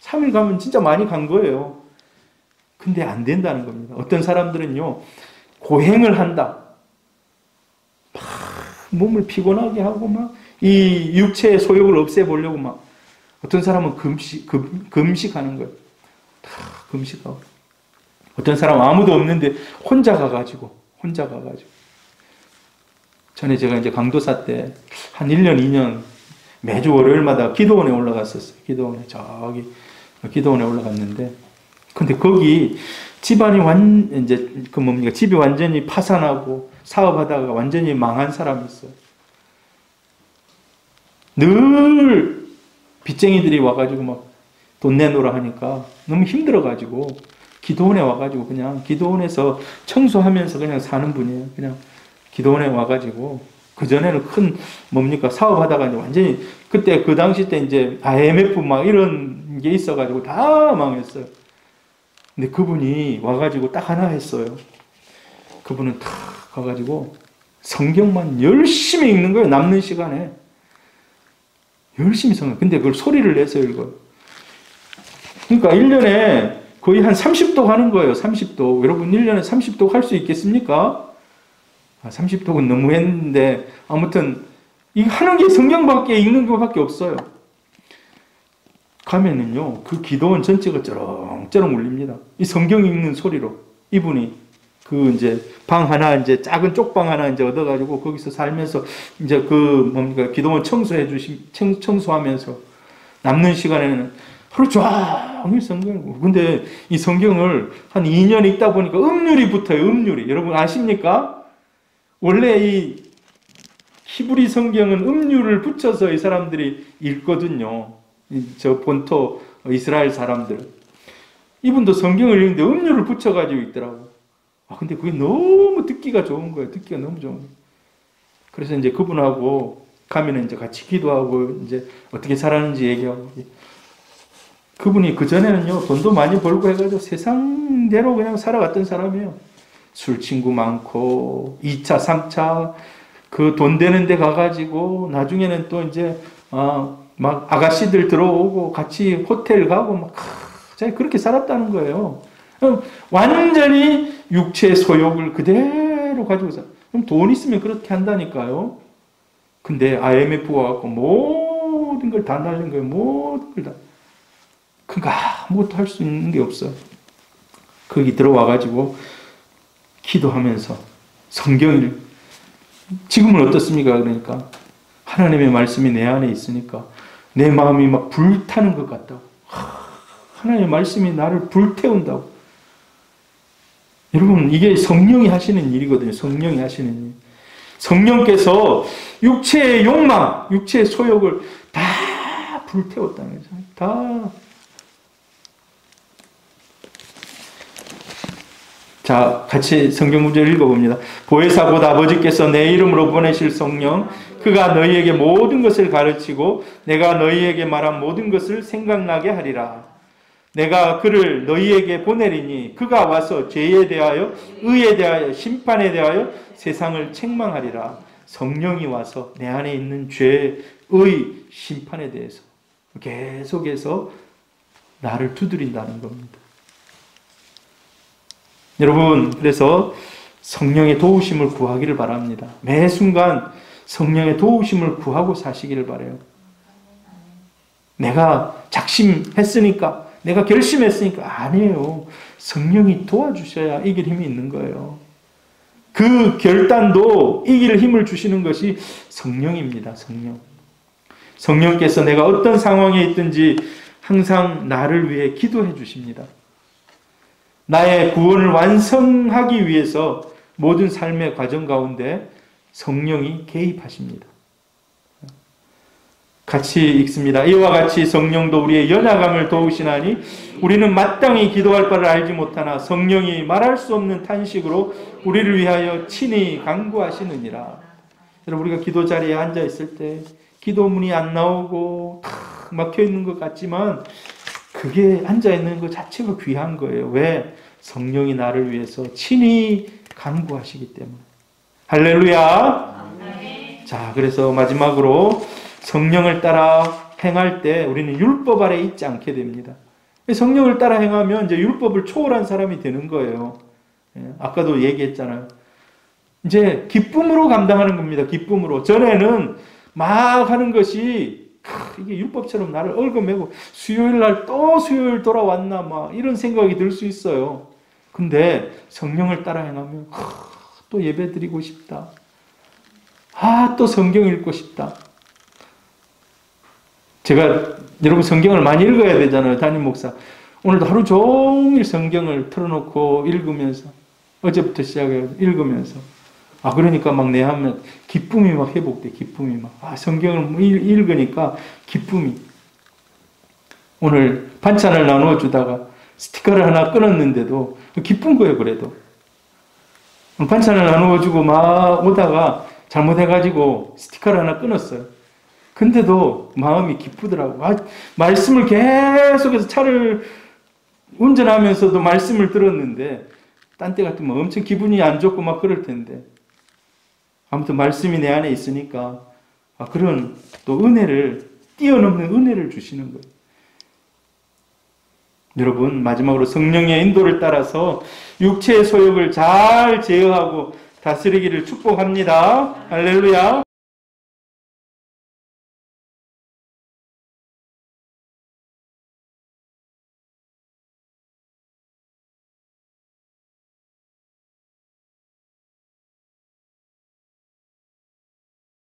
3일 가면 진짜 많이 간 거예요. 근데 안 된다는 겁니다. 어떤 사람들은요, 고행을 한다. 막 몸을 피곤하게 하고 막 이 육체의 소욕을 없애보려고 막 어떤 사람은 금식하는 거예요. 다 금식하고. 어떤 사람은 아무도 없는데 혼자 가가지고. 전에 제가 이제 강도사 때 한 1년, 2년 매주 월요일마다 기도원에 올라갔었어요. 기도원에 올라갔는데, 근데 거기 집안이 집이 완전히 파산하고 사업하다가 완전히 망한 사람이 있어요. 늘 빚쟁이들이 와가지고 막 돈 내놓으라 하니까 너무 힘들어가지고 기도원에 와가지고 그냥 기도원에서 청소하면서 그냥 사는 분이에요. 그냥 기도원에 와가지고 그전에는 큰 사업하다가 이제 완전히 그때 그 당시 때 이제 IMF 막 이런 게 있어가지고 다 망했어요. 근데 그분이 와가지고 딱 하나 했어요. 그분은 딱 가가지고 성경만 열심히 읽는 거예요. 남는 시간에. 열심히 성경. 근데 그걸 소리를 내서 읽어요. 그러니까 1년에 거의 한 30독 하는 거예요. 30독. 여러분 1년에 30독 할 수 있겠습니까? 30독은 너무 했는데 아무튼 이 하는 게 성경밖에 읽는 것밖에 없어요. 가면은요, 그 기도원 전체가 쩌렁쩌렁 울립니다. 이 성경 읽는 소리로. 이분이 그 이제 방 하나, 이제 작은 쪽방 하나 이제 얻어가지고 거기서 살면서 이제 기도원 청소하면서 남는 시간에는 하루 종일 성경을 보고. 근데 이 성경을 한 2년 읽다 보니까 음률이 붙어요. 음률이. 여러분 아십니까? 원래 이 히브리 성경은 음률을 붙여서 이 사람들이 읽거든요. 저 본토 이스라엘 사람들. 이분도 성경을 읽는데 음률을 붙여가지고 읽더라고. 근데 그게 너무 듣기가 좋은 거예요. 듣기가 너무 좋은 거예요. 그래서 이제 그분하고 가면 이제 같이 기도하고 이제 어떻게 살았는지 얘기하고. 그분이 그전에는요, 돈도 많이 벌고 해가지고 세상대로 그냥 살아갔던 사람이에요. 술 친구 많고, 2차, 3차, 그 돈 되는 데 가가지고, 나중에는 또 이제, 막 아가씨들 들어오고, 같이 호텔 가고, 막, 그렇게 살았다는 거예요. 완전히 육체의 소욕을 그대로 가지고 살아요. 그럼 돈 있으면 그렇게 한다니까요. 근데 IMF가 와갖고 모든 걸 다 날린 거예요. 모든 걸 다. 그러니까 아무것도 할 수 있는 게 없어. 거기 들어와가지고 기도하면서 성경을, 지금은 어떻습니까? 그러니까 하나님의 말씀이 내 안에 있으니까 내 마음이 막 불타는 것 같다고. 하나님의 말씀이 나를 불태운다고. 여러분, 이게 성령이 하시는 일이거든요. 성령이 하시는 일. 성령께서 육체의 욕망, 육체의 소욕을 다 불태웠다는 거죠. 다. 자, 같이 성경 문제를 읽어봅니다. 보혜사 곧 아버지께서 내 이름으로 보내실 성령, 그가 너희에게 모든 것을 가르치고 내가 너희에게 말한 모든 것을 생각나게 하리라. 내가 그를 너희에게 보내리니 그가 와서 죄에 대하여, 의에 대하여, 심판에 대하여 세상을 책망하리라. 성령이 와서 내 안에 있는 죄, 의, 심판에 대해서 계속해서 나를 두드린다는 겁니다. 여러분, 그래서 성령의 도우심을 구하기를 바랍니다. 매 순간 성령의 도우심을 구하고 사시기를 바라요. 내가 작심했으니까, 내가 결심했으니까 아니에요. 성령이 도와주셔야 이길 힘이 있는 거예요. 그 결단도 이길 힘을 주시는 것이 성령입니다. 성령. 성령께서 내가 어떤 상황에 있든지 항상 나를 위해 기도해 주십니다. 나의 구원을 완성하기 위해서 모든 삶의 과정 가운데 성령이 개입하십니다. 같이 읽습니다. 이와 같이 성령도 우리의 연약함을 도우시나니 우리는 마땅히 기도할 바를 알지 못하나 성령이 말할 수 없는 탄식으로 우리를 위하여 친히 간구하시느니라. 여러분, 우리가 기도 자리에 앉아 있을 때 기도문이 안 나오고 탁 막혀 있는 것 같지만 그게 앉아 있는 것 자체가 귀한 거예요. 왜? 성령이 나를 위해서 친히 간구하시기 때문에. 할렐루야. 자, 그래서 마지막으로 성령을 따라 행할 때 우리는 율법 아래 있지 않게 됩니다. 성령을 따라 행하면 이제 율법을 초월한 사람이 되는 거예요. 아까도 얘기했잖아요. 이제 기쁨으로 감당하는 겁니다. 기쁨으로. 전에는 막 하는 것이 이게 율법처럼 나를 얽어매고 수요일 날 또 수요일 돌아왔나 막 이런 생각이 들 수 있어요. 근데 성령을 따라 행하면 또 예배 드리고 싶다. 또 성경 읽고 싶다. 제가 여러분 성경을 많이 읽어야 되잖아요. 담임 목사. 오늘도 하루 종일 성경을 틀어놓고 읽으면서 어제부터 시작해서 읽으면서 그러니까 막 내 하면 기쁨이 막 회복돼. 기쁨이 막 성경을 읽으니까 기쁨이. 오늘 반찬을 나누어 주다가 스티커를 하나 끊었는데도 기쁜 거예요. 그래도 반찬을 나누어 주고 막 오다가 잘못해가지고 스티커를 하나 끊었어요. 근데도 마음이 기쁘더라고. 말씀을 계속해서 차를 운전하면서도 말씀을 들었는데 딴 때 같으면 엄청 기분이 안 좋고 막 그럴 텐데 아무튼 말씀이 내 안에 있으니까 그런 또 은혜를 뛰어넘는 은혜를 주시는 거예요. 여러분, 마지막으로 성령의 인도를 따라서 육체의 소욕을 잘 제어하고 다스리기를 축복합니다. 할렐루야.